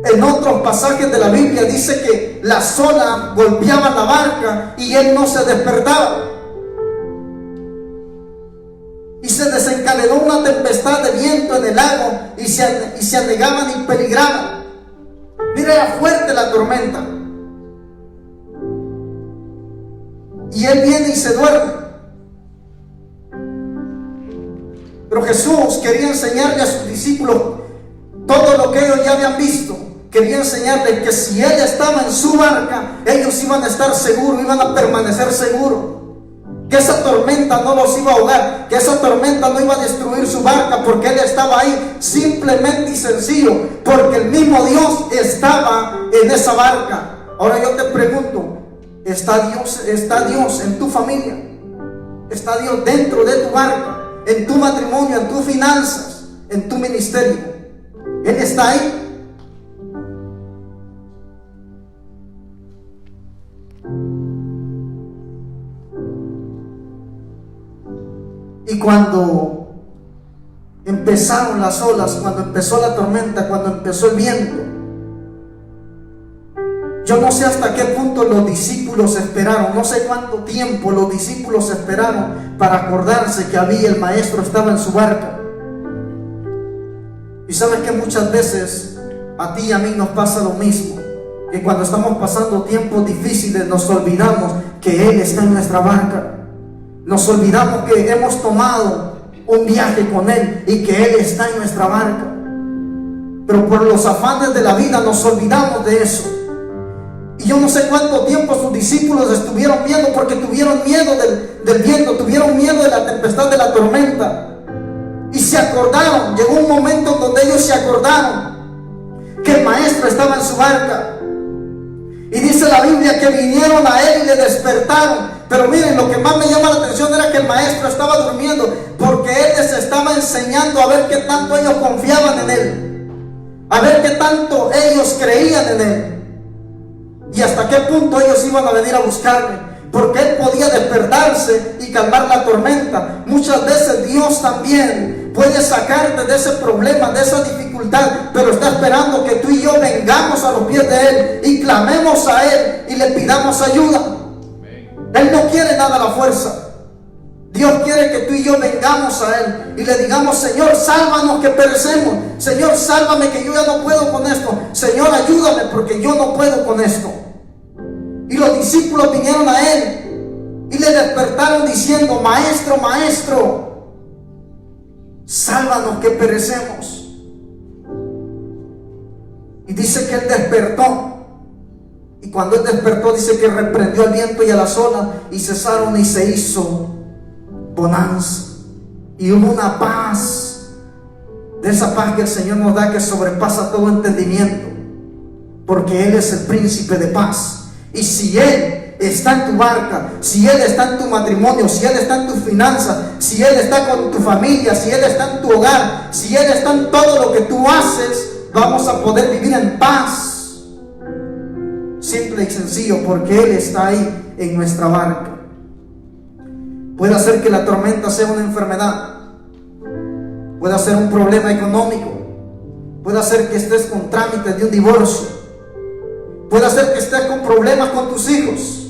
En otros pasajes de la Biblia dice que las olas golpeaban la barca y Él no se despertaba. Y se desencadenó una tempestad de viento en el lago y se anegaban y peligraban. Mira, era fuerte la tormenta. Y Él viene y se duerme. Pero Jesús quería enseñarle a sus discípulos todo lo que ellos ya habían visto. Quería enseñarles que si Él estaba en su barca, ellos iban a estar seguros, iban a permanecer seguros. Que esa tormenta no los iba a ahogar, que esa tormenta no iba a destruir su barca, porque Él estaba ahí, simplemente y sencillo, porque el mismo Dios estaba en esa barca. Ahora yo te pregunto, ¿está Dios en tu familia? ¿Está Dios dentro de tu barca? ¿En tu matrimonio, en tus finanzas, en tu ministerio? ¿Él está ahí? Y cuando empezaron las olas, cuando empezó la tormenta, cuando empezó el viento, yo no sé hasta qué punto los discípulos esperaron, no sé cuánto tiempo los discípulos esperaron para acordarse que el maestro estaba en su barca. Y sabes que muchas veces a ti y a mí nos pasa lo mismo, que cuando estamos pasando tiempos difíciles nos olvidamos que Él está en nuestra barca. Nos olvidamos que hemos tomado un viaje con Él y que Él está en nuestra barca. Pero por los afanes de la vida nos olvidamos de eso. Y yo no sé cuánto tiempo sus discípulos estuvieron viendo, porque tuvieron miedo del viento, tuvieron miedo de la tempestad, de la tormenta. Y se acordaron, llegó un momento donde ellos se acordaron que el maestro estaba en su barca. Y dice la Biblia que vinieron a Él y le despertaron. Pero miren, lo que más me llama la atención era que el maestro estaba durmiendo, porque Él les estaba enseñando a ver qué tanto ellos confiaban en Él, a ver qué tanto ellos creían en Él, y hasta qué punto ellos iban a venir a buscarle, porque Él podía despertarse y calmar la tormenta. Muchas veces Dios también puede sacarte de ese problema, de esa dificultad, pero está esperando que tú y yo vengamos a los pies de Él y clamemos a Él y le pidamos ayuda. Él no quiere nada a la fuerza. Dios quiere que tú y yo vengamos a Él y le digamos: Señor, sálvanos que perecemos. Señor, sálvame que yo ya no puedo con esto. Señor, ayúdame porque yo no puedo con esto. Y los discípulos vinieron a Él y le despertaron diciendo: Maestro, Maestro, sálvanos que perecemos. Y dice que Él despertó. Y cuando Él despertó, dice que reprendió al viento y a las olas, y cesaron, y se hizo bonanza. Y hubo una paz, de esa paz que el Señor nos da, que sobrepasa todo entendimiento, porque Él es el príncipe de paz. Y si Él está en tu barca, si Él está en tu matrimonio, si Él está en tus finanzas, si Él está con tu familia, si Él está en tu hogar, si Él está en todo lo que tú haces, vamos a poder vivir en paz. Simple y sencillo, porque Él está ahí en nuestra barca. Puede hacer que la tormenta sea una enfermedad, puede ser un problema económico, puede hacer que estés con trámites de un divorcio, Puede ser que estés con problemas con tus hijos.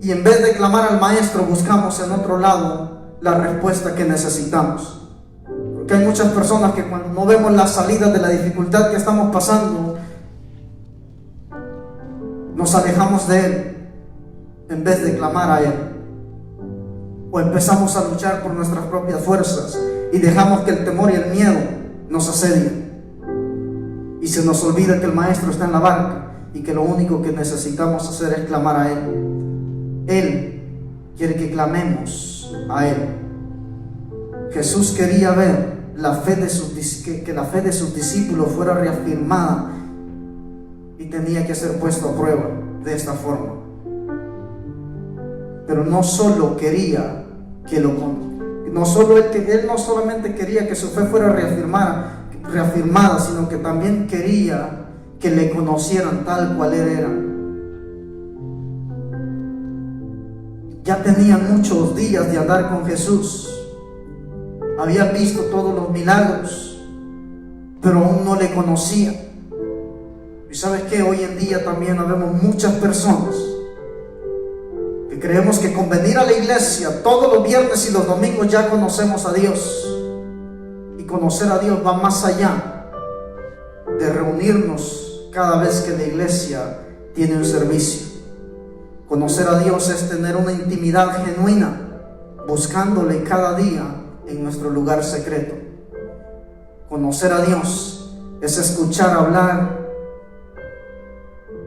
Y en vez de clamar al maestro, buscamos en otro lado la respuesta que necesitamos. Porque hay muchas personas que cuando no vemos la salida de la dificultad que estamos pasando, nos alejamos de Él en vez de clamar a Él. O empezamos a luchar por nuestras propias fuerzas y dejamos que el temor y el miedo nos asedien. Y se nos olvida que el maestro está en la barca y que lo único que necesitamos hacer es clamar a Él. Él quiere que clamemos a Él. Jesús quería ver que la fe de sus discípulos fuera reafirmada y tenía que ser puesto a prueba de esta forma. Pero no solo quería que él no solamente quería que su fe fuera reafirmada, sino que también quería que le conocieran tal cual Él era. Ya tenían muchos días de andar con Jesús, habían visto todos los milagros, pero aún no le conocían. Y sabes que hoy en día también habemos muchas personas que creemos que con venir a la iglesia todos los viernes y los domingos ya conocemos a Dios. Y conocer a Dios va más allá de reunirnos cada vez que la iglesia tiene un servicio. Conocer a Dios es tener una intimidad genuina, buscándole cada día en nuestro lugar secreto. Conocer a Dios es escuchar hablar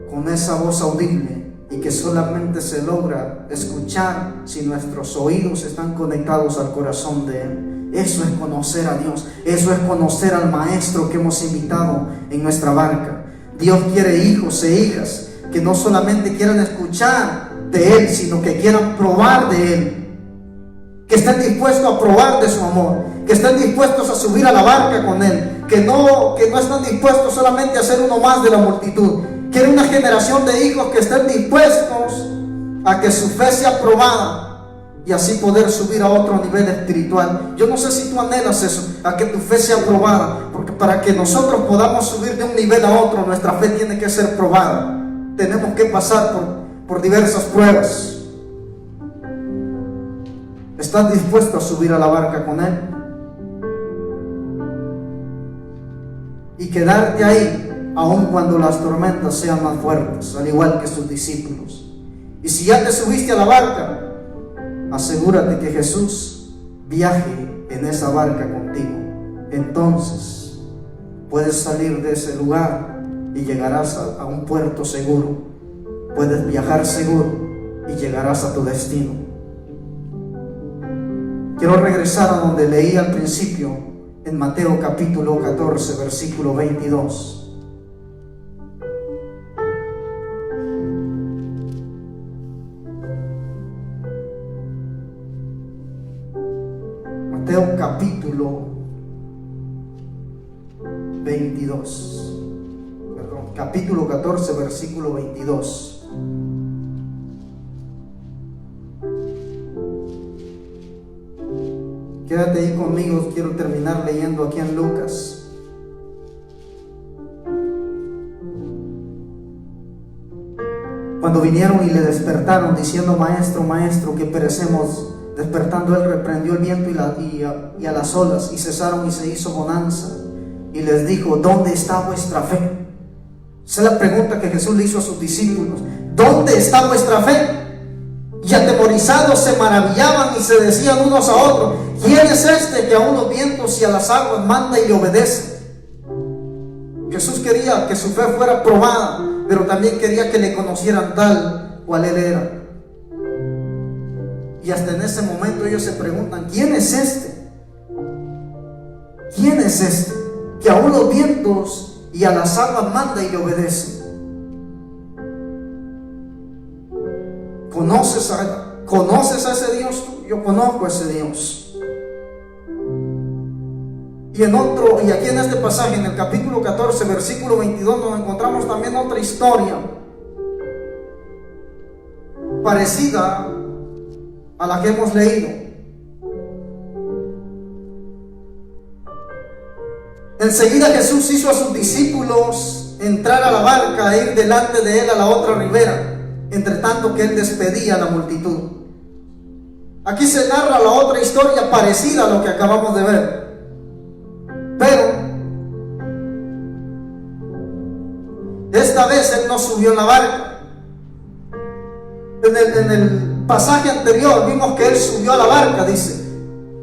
con esa voz audible y que solamente se logra escuchar si nuestros oídos están conectados al corazón de Él. Eso es conocer a Dios, eso es conocer al Maestro que hemos invitado en nuestra barca. Dios quiere hijos e hijas que no solamente quieran escuchar de Él, sino que quieran probar de Él, que estén dispuestos a probar de su amor, que estén dispuestos a subir a la barca con Él, que no están dispuestos solamente a ser uno más de la multitud. Quiere una generación de hijos que estén dispuestos a que su fe sea probada y así poder subir a otro nivel espiritual. Yo no sé si tú anhelas eso, a que tu fe sea probada, porque para que nosotros podamos subir de un nivel a otro, nuestra fe tiene que ser probada. Tenemos que pasar por diversas pruebas. ¿Estás dispuesto a subir a la barca con Él? Y quedarte ahí, aun cuando las tormentas sean más fuertes, al igual que sus discípulos. Y si ya te subiste a la barca, asegúrate que Jesús viaje en esa barca contigo. Entonces puedes salir de ese lugar y llegarás a un puerto seguro. Puedes viajar seguro y llegarás a tu destino. Quiero regresar a donde leí al principio, en Mateo capítulo 14, versículo 22. Mateo capítulo 22. Perdón, capítulo 14, versículo 22. Quédate ahí conmigo, quiero terminar leyendo aquí en Lucas. Cuando vinieron y le despertaron diciendo: Maestro, Maestro, que perecemos. Despertando él reprendió el viento y a las olas, y cesaron y se hizo bonanza. Y les dijo: ¿dónde está vuestra fe? Esa es la pregunta que Jesús le hizo a sus discípulos. ¿Dónde está vuestra fe? Y atemorizados se maravillaban y se decían unos a otros: ¿quién es este que aún los vientos y a las aguas manda y le obedece? Jesús quería que su fe fuera probada, pero también quería que le conocieran tal cual Él era. Y hasta en ese momento ellos se preguntan: ¿quién es este? ¿Quién es este que aún los vientos y a las aguas manda y le obedece? ¿Conoces a ese Dios tú? Yo conozco a ese Dios. Y aquí en este pasaje, en el capítulo 14, versículo 22, nos encontramos también otra historia parecida a la que hemos leído. Enseguida Jesús hizo a sus discípulos entrar a la barca e ir delante de él a la otra ribera, entre tanto que él despedía a la multitud. Aquí se narra la otra historia parecida a lo que acabamos de ver, pero esta vez él no subió en la barca. En el pasaje anterior vimos que él subió a la barca, dice,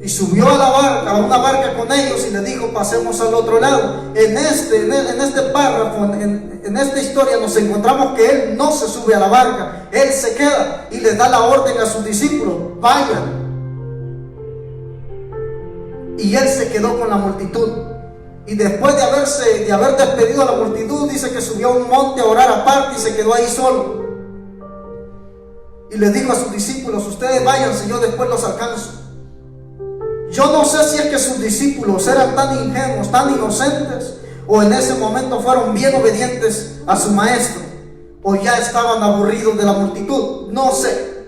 y subió a la barca, a una barca con ellos, y le dijo: pasemos al otro lado. En este párrafo, en esta historia, nos encontramos que él no se sube a la barca, él se queda y le da la orden a sus discípulos: vayan. Y él se quedó con la multitud. Y después de haber despedido a la multitud, dice que subió a un monte a orar aparte y se quedó ahí solo. Y les dijo a sus discípulos: ustedes váyanse, yo después los alcanzo. Yo no sé si es que sus discípulos eran tan ingenuos, tan inocentes, o en ese momento fueron bien obedientes a su maestro, o ya estaban aburridos de la multitud, no sé.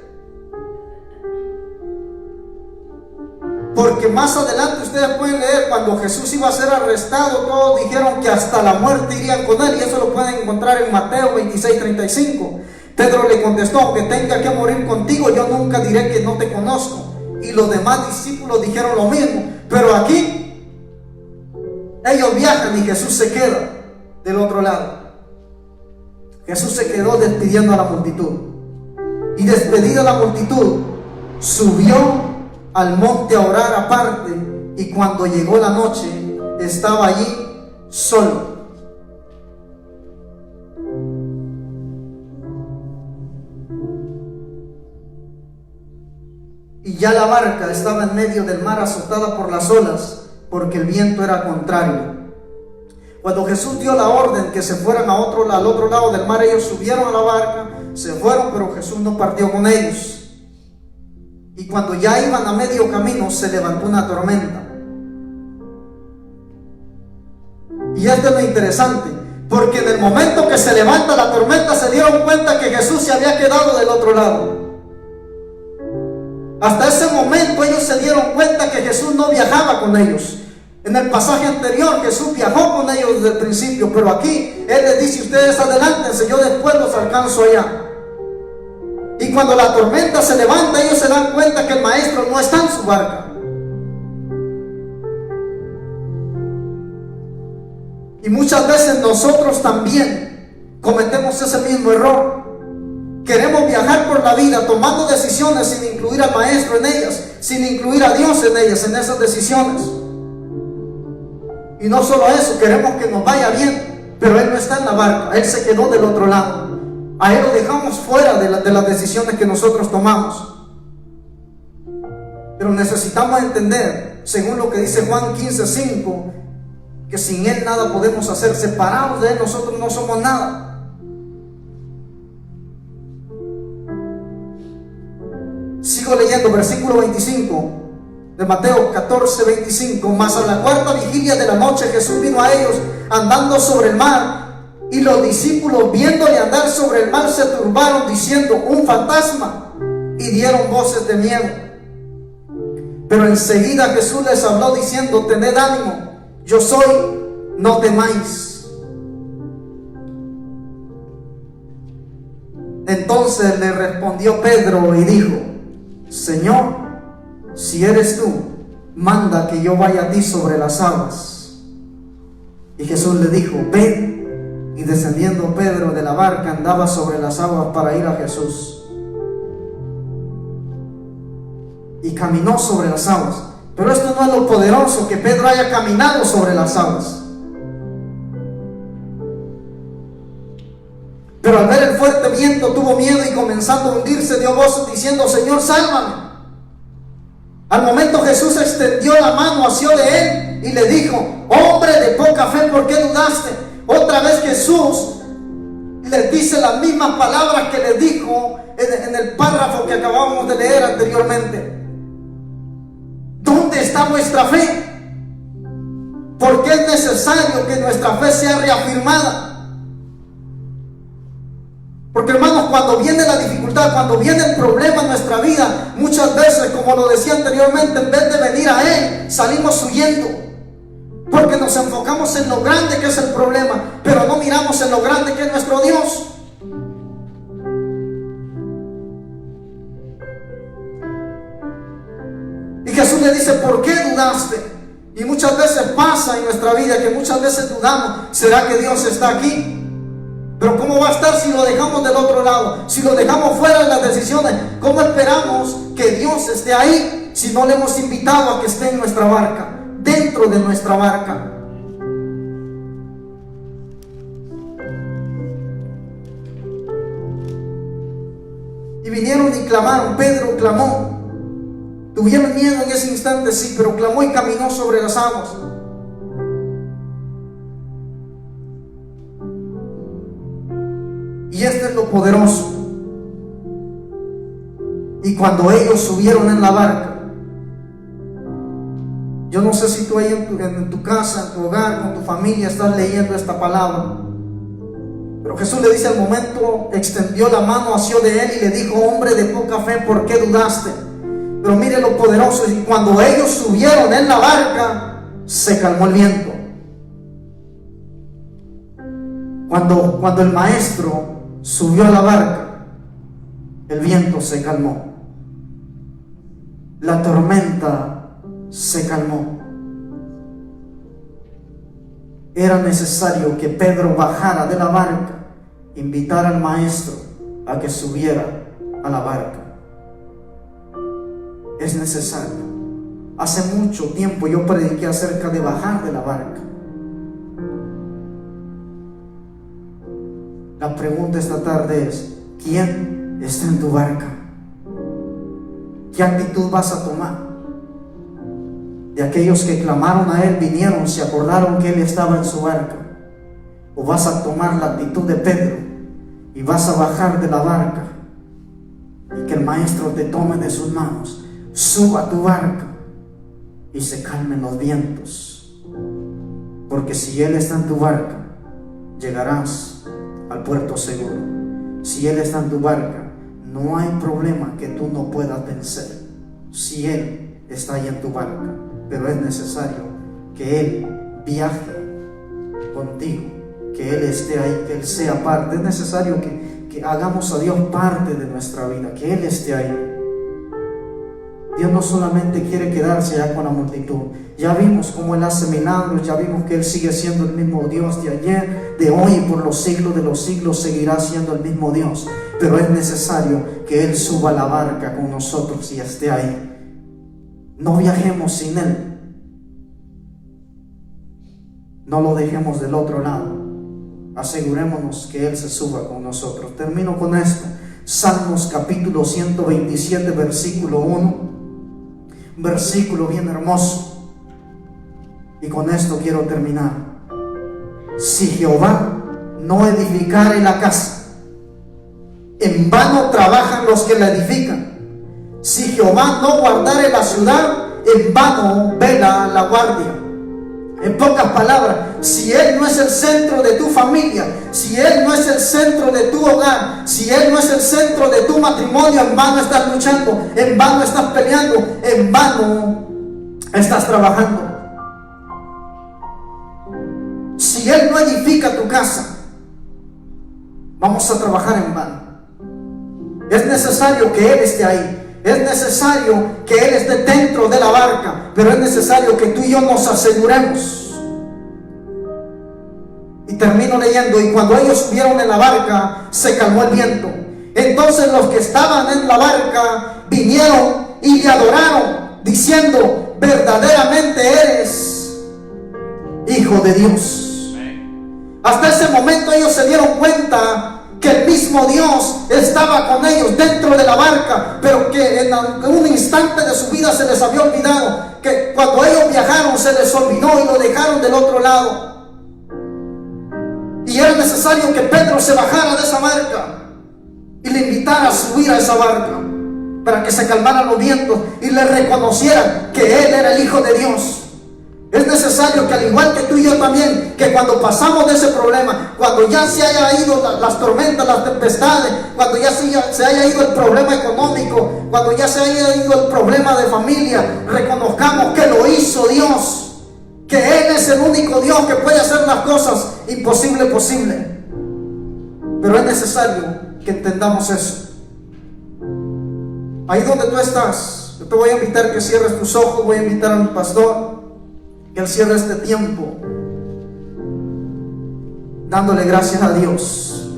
Porque más adelante ustedes pueden leer, cuando Jesús iba a ser arrestado, todos dijeron que hasta la muerte irían con él, y eso lo pueden encontrar en Mateo 26:35. Pedro le contestó: aunque tenga que morir contigo, yo nunca diré que no te conozco. Y los demás discípulos dijeron lo mismo. Pero aquí ellos viajan y Jesús se queda del otro lado. Jesús se quedó despidiendo a la multitud, y despedida la multitud, subió al monte a orar aparte, y cuando llegó la noche estaba allí solo. Y ya la barca estaba en medio del mar, azotada por las olas, porque el viento era contrario. Cuando Jesús dio la orden que se fueran al otro lado del mar, ellos subieron a la barca, se fueron, pero Jesús no partió con ellos. Y cuando ya iban a medio camino, se levantó una tormenta. Y esto es lo interesante, porque en el momento que se levanta la tormenta, se dieron cuenta que Jesús se había quedado del otro lado. Hasta ese momento ellos se dieron cuenta que Jesús no viajaba con ellos. En el pasaje anterior, Jesús viajó con ellos desde el principio, pero aquí Él les dice: ustedes adelántense, yo después los alcanzo allá. Y cuando la tormenta se levanta, ellos se dan cuenta que el maestro no está en su barca. Y muchas veces nosotros también cometemos ese mismo error. Queremos viajar por la vida tomando decisiones sin incluir al maestro en ellas, sin incluir a Dios en ellas, en esas decisiones. Y no solo eso, queremos que nos vaya bien, pero Él no está en la barca, Él se quedó del otro lado. A Él lo dejamos fuera de las decisiones que nosotros tomamos. Pero necesitamos entender, según lo que dice Juan 15:5, que sin Él nada podemos hacer. Separados de Él, nosotros no somos nada. Sigo leyendo, versículo 25 de Mateo 14:25. Mas a la cuarta vigilia de la noche Jesús vino a ellos andando sobre el mar, y los discípulos, viéndole andar sobre el mar, se turbaron diciendo: un fantasma, y dieron voces de miedo. Pero enseguida Jesús les habló diciendo: tened ánimo, yo soy, no temáis. Entonces le respondió Pedro y dijo: Señor, si eres tú, manda que yo vaya a ti sobre las aguas. Y Jesús le dijo: ven. Y descendiendo Pedro de la barca, andaba sobre las aguas para ir a Jesús. Y caminó sobre las aguas. Pero esto no es lo poderoso, que Pedro haya caminado sobre las aguas. Pero al ver el fuerte viento tuvo miedo, y comenzando a hundirse dio voces diciendo: Señor, sálvame. Al momento Jesús extendió la mano, asió de él y le dijo: hombre de poca fe, ¿por qué dudaste? Otra vez Jesús les dice las mismas palabras que les dijo en el párrafo que acabamos de leer anteriormente. ¿Dónde está vuestra fe? Porque es necesario que nuestra fe sea reafirmada. Porque, hermanos, cuando viene la dificultad, cuando viene el problema en nuestra vida, muchas veces, como lo decía anteriormente, en vez de venir a Él, salimos huyendo. porque nos enfocamos en lo grande que es el problema, pero no miramos en lo grande que es nuestro Dios. Y Jesús le dice: ¿por qué dudaste? Y muchas veces pasa en nuestra vida que muchas veces dudamos: ¿será que Dios está aquí? Pero ¿cómo va a estar si lo dejamos del otro lado? Si lo dejamos fuera de las decisiones, ¿cómo esperamos que Dios esté ahí si no le hemos invitado a que esté en nuestra barca, dentro de nuestra barca? Y vinieron y clamaron. Pedro clamó. Tuvieron miedo en ese instante, sí, pero clamó y caminó sobre las aguas. Y este es lo poderoso. Y cuando ellos subieron en la barca, yo no sé si tú ahí en tu casa, en tu hogar, con tu familia estás leyendo esta palabra, pero Jesús le dice: al momento extendió la mano, asió de él y le dijo: hombre de poca fe, ¿por qué dudaste? Pero mire lo poderoso. Y cuando ellos subieron en la barca, se calmó el viento. Cuando el maestro subió a la barca, el viento se calmó, la tormenta se calmó. Era necesario que Pedro bajara de la barca, invitara al maestro a que subiera a la barca. Es necesario. Hace mucho tiempo yo prediqué acerca de bajar de la barca. La pregunta esta tarde es: ¿quién está en tu barca? ¿Qué actitud vas a tomar? De aquellos que clamaron a él, vinieron, se acordaron que él estaba en su barca. ¿O vas a tomar la actitud de Pedro y vas a bajar de la barca y que el maestro te tome de sus manos, suba a tu barca y se calmen los vientos? Porque si él está en tu barca, llegarás al puerto seguro. Si él está en tu barca, no hay problema que tú no puedas vencer. Si él está ahí en tu barca, pero es necesario que él viaje contigo, que él esté ahí, que él sea parte. Es necesario que hagamos a Dios parte de nuestra vida, que él esté ahí. Dios no solamente quiere quedarse ya con la multitud. Ya vimos cómo él hace milagros, ya vimos que él sigue siendo el mismo Dios de ayer, de hoy y por los siglos de los siglos seguirá siendo el mismo Dios. Pero es necesario que él suba a la barca con nosotros y esté ahí. No viajemos sin él. No lo dejemos del otro lado. Asegurémonos que él se suba con nosotros. Termino con esto. Salmos capítulo 127 versículo 1. Versículo bien hermoso. Y con esto quiero terminar. Si Jehová no edificare la casa, en vano trabajan los que la edifican. Si Jehová no guardare la ciudad, en vano vela la guardia. En pocas palabras, si él no es el centro de tu familia, si él no es el centro de tu hogar, si él no es el centro de tu matrimonio, en vano estás luchando, en vano estás peleando, en vano estás trabajando. Si él no edifica tu casa, vamos a trabajar en vano. Es necesario que él esté ahí. Es necesario que él esté dentro de la barca, pero es necesario que tú y yo nos aseguremos. Y termino leyendo: y cuando ellos subieron en la barca, se calmó el viento. Entonces los que estaban en la barca vinieron y le adoraron, diciendo: verdaderamente eres Hijo de Dios. Hasta ese momento ellos se dieron cuenta que el mismo Dios estaba con ellos dentro de la barca, pero que en un instante de su vida se les había olvidado, que cuando ellos viajaron se les olvidó y lo dejaron del otro lado. Y era necesario que Pedro se bajara de esa barca y le invitara a subir a esa barca para que se calmaran los vientos y le reconocieran que él era el Hijo de Dios. Es necesario que, al igual que tú y yo también, que cuando pasamos de ese problema, cuando ya se haya ido las tormentas, las tempestades, cuando ya se haya ido el problema económico, cuando ya se haya ido el problema de familia, reconozcamos que lo hizo Dios, que Él es el único Dios que puede hacer las cosas imposibles posible. Pero es necesario que entendamos eso. Ahí donde tú estás, yo te voy a invitar que cierres tus ojos. Voy a invitar a mi pastor que él cierre este tiempo dándole gracias a Dios.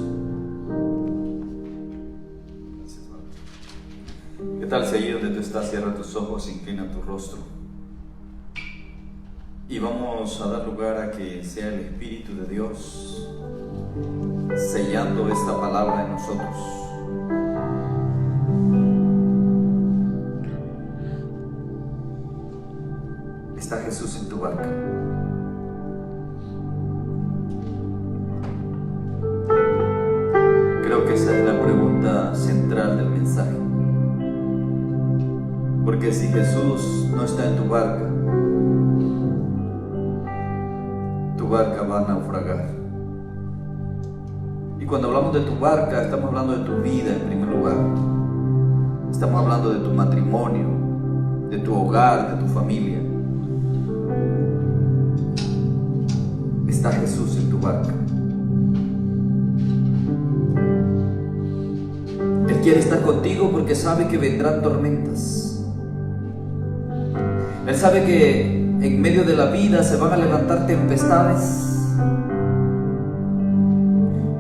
¿Qué tal si ahí donde tú estás, cierra tus ojos, inclina tu rostro? Y vamos a dar lugar a que sea el Espíritu de Dios sellando esta palabra en nosotros. ¿Está Jesús en tu barca? Creo que esa es la pregunta central del mensaje. Porque si Jesús no está en tu barca va a naufragar. Y cuando hablamos de tu barca, estamos hablando de tu vida en primer lugar. Estamos hablando de tu matrimonio, de tu hogar, de tu familia. Está Jesús en tu barca. Él quiere estar contigo porque sabe que vendrán tormentas. Él sabe que en medio de la vida se van a levantar tempestades,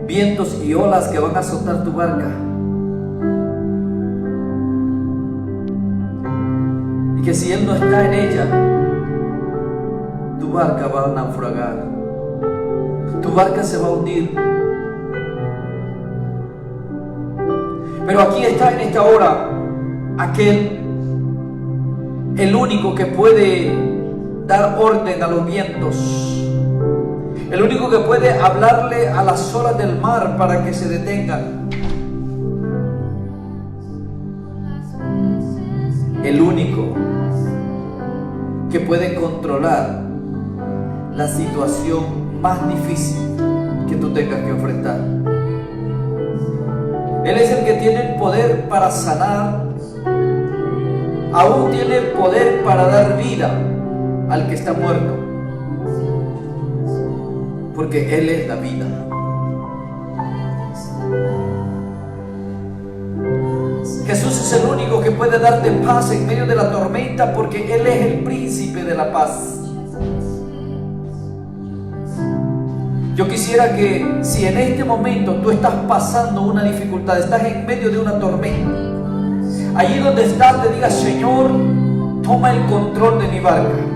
vientos y olas que van a azotar tu barca. Y que si Él no está en ella, tu barca va a naufragar, tu barca se va a hundir. Pero aquí está en esta hora aquel, el único que puede dar orden a los vientos, el único que puede hablarle a las olas del mar para que se detengan, el único que puede controlar la situación más difícil que tú tengas que enfrentar. Él es el que tiene el poder para sanar, aún tiene el poder para dar vida al que está muerto, porque Él es la vida. Jesús es el único que puede darte paz en medio de la tormenta, porque Él es el príncipe de la paz. Yo quisiera que si en este momento tú estás pasando una dificultad, estás en medio de una tormenta, allí donde estás te digas: Señor, toma el control de mi barca.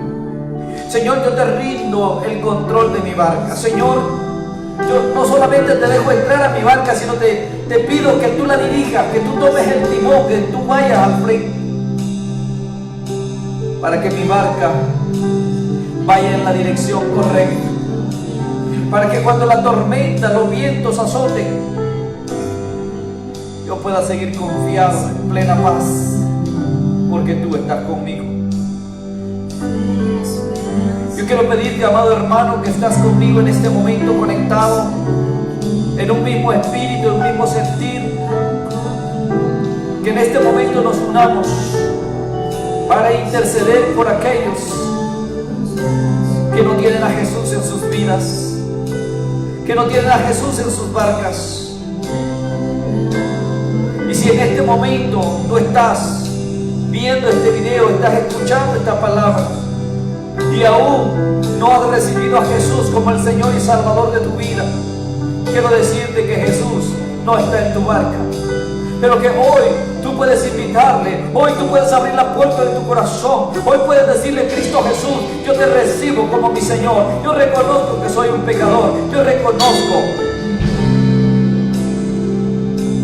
Señor, yo te rindo el control de mi barca. Señor, yo no solamente te dejo entrar a mi barca, sino te pido que tú la dirijas, que tú tomes el timón, que tú vayas al frente, para que mi barca vaya en la dirección correcta, para que cuando la tormenta, los vientos azoten, yo pueda seguir confiado en plena paz, porque tú estás conmigo. Yo quiero pedirte, amado hermano, que estás conmigo en este momento, conectado en un mismo espíritu, en un mismo sentir, que en este momento nos unamos para interceder por aquellos que no tienen a Jesús en sus vidas, que no tienen a Jesús en sus barcas. Y si en este momento tú estás viendo este video, estás escuchando esta palabra y aún no has recibido a Jesús como el Señor y Salvador de tu vida, quiero decirte que Jesús no está en tu barca, pero que hoy tú puedes invitarle, hoy tú puedes abrir la puerta de tu corazón, hoy puedes decirle: Cristo Jesús, yo te recibo como mi Señor, yo reconozco que soy un pecador, yo reconozco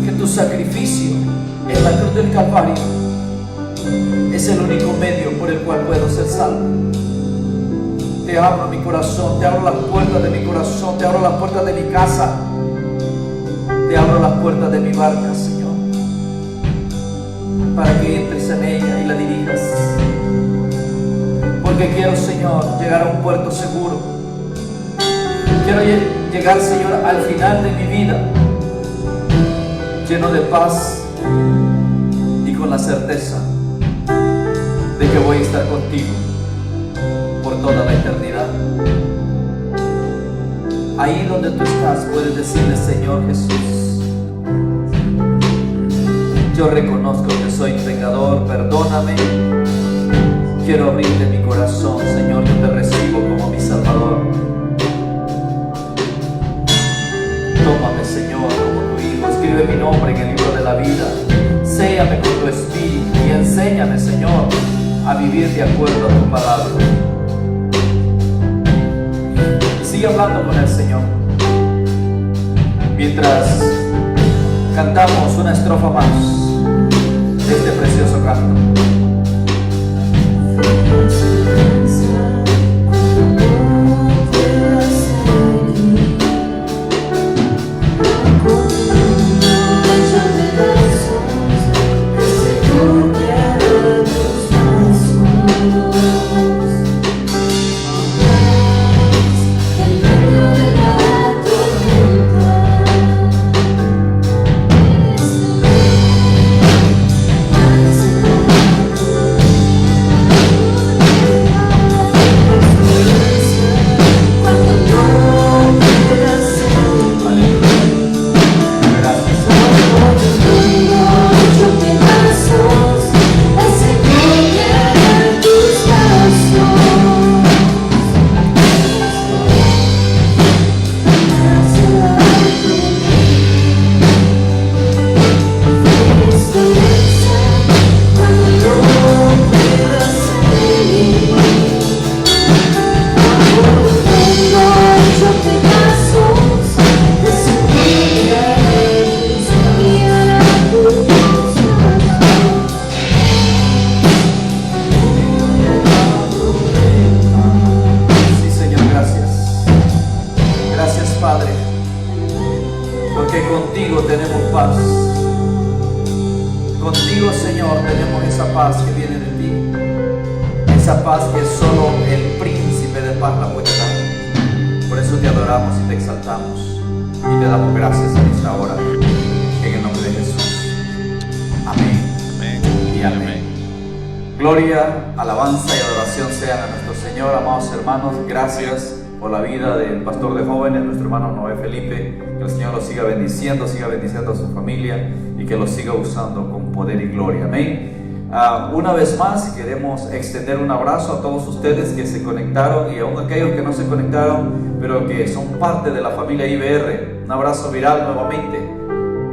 que tu sacrificio en la cruz del Calvario es el único medio por el cual puedo ser salvo. Te abro mi corazón, te abro las puertas de mi corazón, te abro las puertas de mi casa, te abro las puertas de mi barca, Señor, para que entres en ella y la dirijas. Porque quiero, Señor, llegar a un puerto seguro. Quiero llegar, Señor, al final de mi vida lleno de paz y con la certeza de que voy a estar contigo por toda la eternidad. Ahí donde tú estás puedes decirle: Señor Jesús, yo reconozco que soy pecador, perdóname. Quiero abrirte mi corazón, Señor, yo te recibo como mi Salvador. Tómame, Señor, como tu Hijo, escribe mi nombre en el libro de la vida. Séllame con tu Espíritu y enséñame, Señor, a vivir de acuerdo a tu palabra. Y sigue hablando con el Señor mientras cantamos una estrofa más de este precioso canto. Contigo, Señor, tenemos esa paz que viene de ti, esa paz que solo el príncipe de paz la puede dar. Por eso te adoramos y te exaltamos y te damos gracias en esta hora, en el nombre de Jesús. Amén, amén y amén. Gloria, alabanza y adoración sean a nuestro Señor. Amados hermanos, gracias por la vida del pastor de jóvenes, nuestro hermano Noé Felipe. Que el Señor lo siga bendiciendo a su familia y que lo siga usando con poder y gloria. Amén. Una vez más queremos extender un abrazo a todos ustedes que se conectaron y aún aquellos que no se conectaron pero que son parte de la familia IBR. Un abrazo viral nuevamente,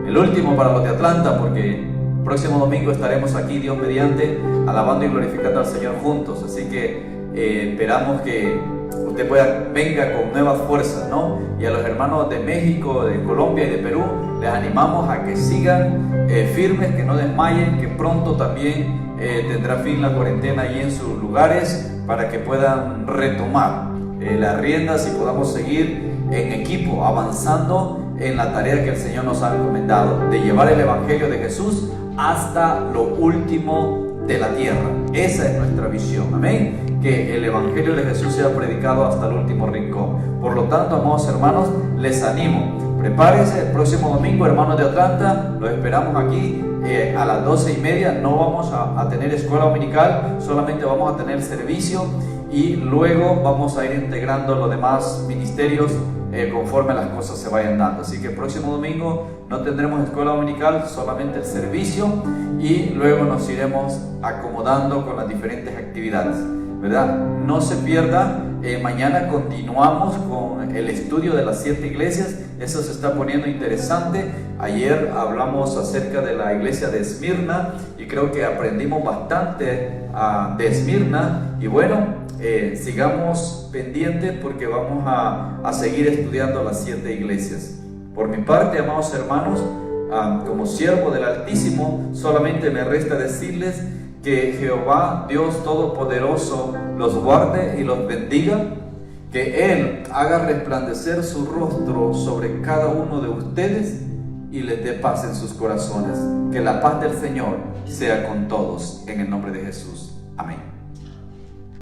el último para los de Atlanta, porque el próximo domingo estaremos aquí, Dios mediante, alabando y glorificando al Señor juntos. Así que esperamos que usted venga con nuevas fuerzas, ¿no? Y a los hermanos de México, de Colombia y de Perú, les animamos a que sigan firmes, que no desmayen, que pronto también tendrá fin la cuarentena ahí en sus lugares para que puedan retomar las riendas y podamos seguir en equipo, avanzando en la tarea que el Señor nos ha encomendado, de llevar el Evangelio de Jesús hasta lo último de la tierra. Esa es nuestra visión, amén, que el Evangelio de Jesús sea predicado hasta el último rincón. Por lo tanto, amados hermanos, les animo, prepárense el próximo domingo, hermanos de Atlanta, los esperamos aquí a las 12:30. No vamos a tener escuela dominical, solamente vamos a tener servicio y luego vamos a ir integrando los demás ministerios conforme las cosas se vayan dando. Así que el próximo domingo no tendremos escuela dominical, solamente el servicio, y luego nos iremos acomodando con las diferentes actividades, ¿verdad? No se pierda, mañana continuamos con el estudio de las 7 iglesias. Eso se está poniendo interesante. Ayer hablamos acerca de la iglesia de Esmirna y creo que aprendimos bastante de Esmirna, y bueno, sigamos pendientes porque vamos a seguir estudiando las 7 iglesias. Por mi parte, amados hermanos, como siervo del Altísimo, solamente me resta decirles que Jehová, Dios Todopoderoso, los guarde y los bendiga, que Él haga resplandecer su rostro sobre cada uno de ustedes y les dé paz en sus corazones. Que la paz del Señor sea con todos, en el nombre de Jesús. Amén.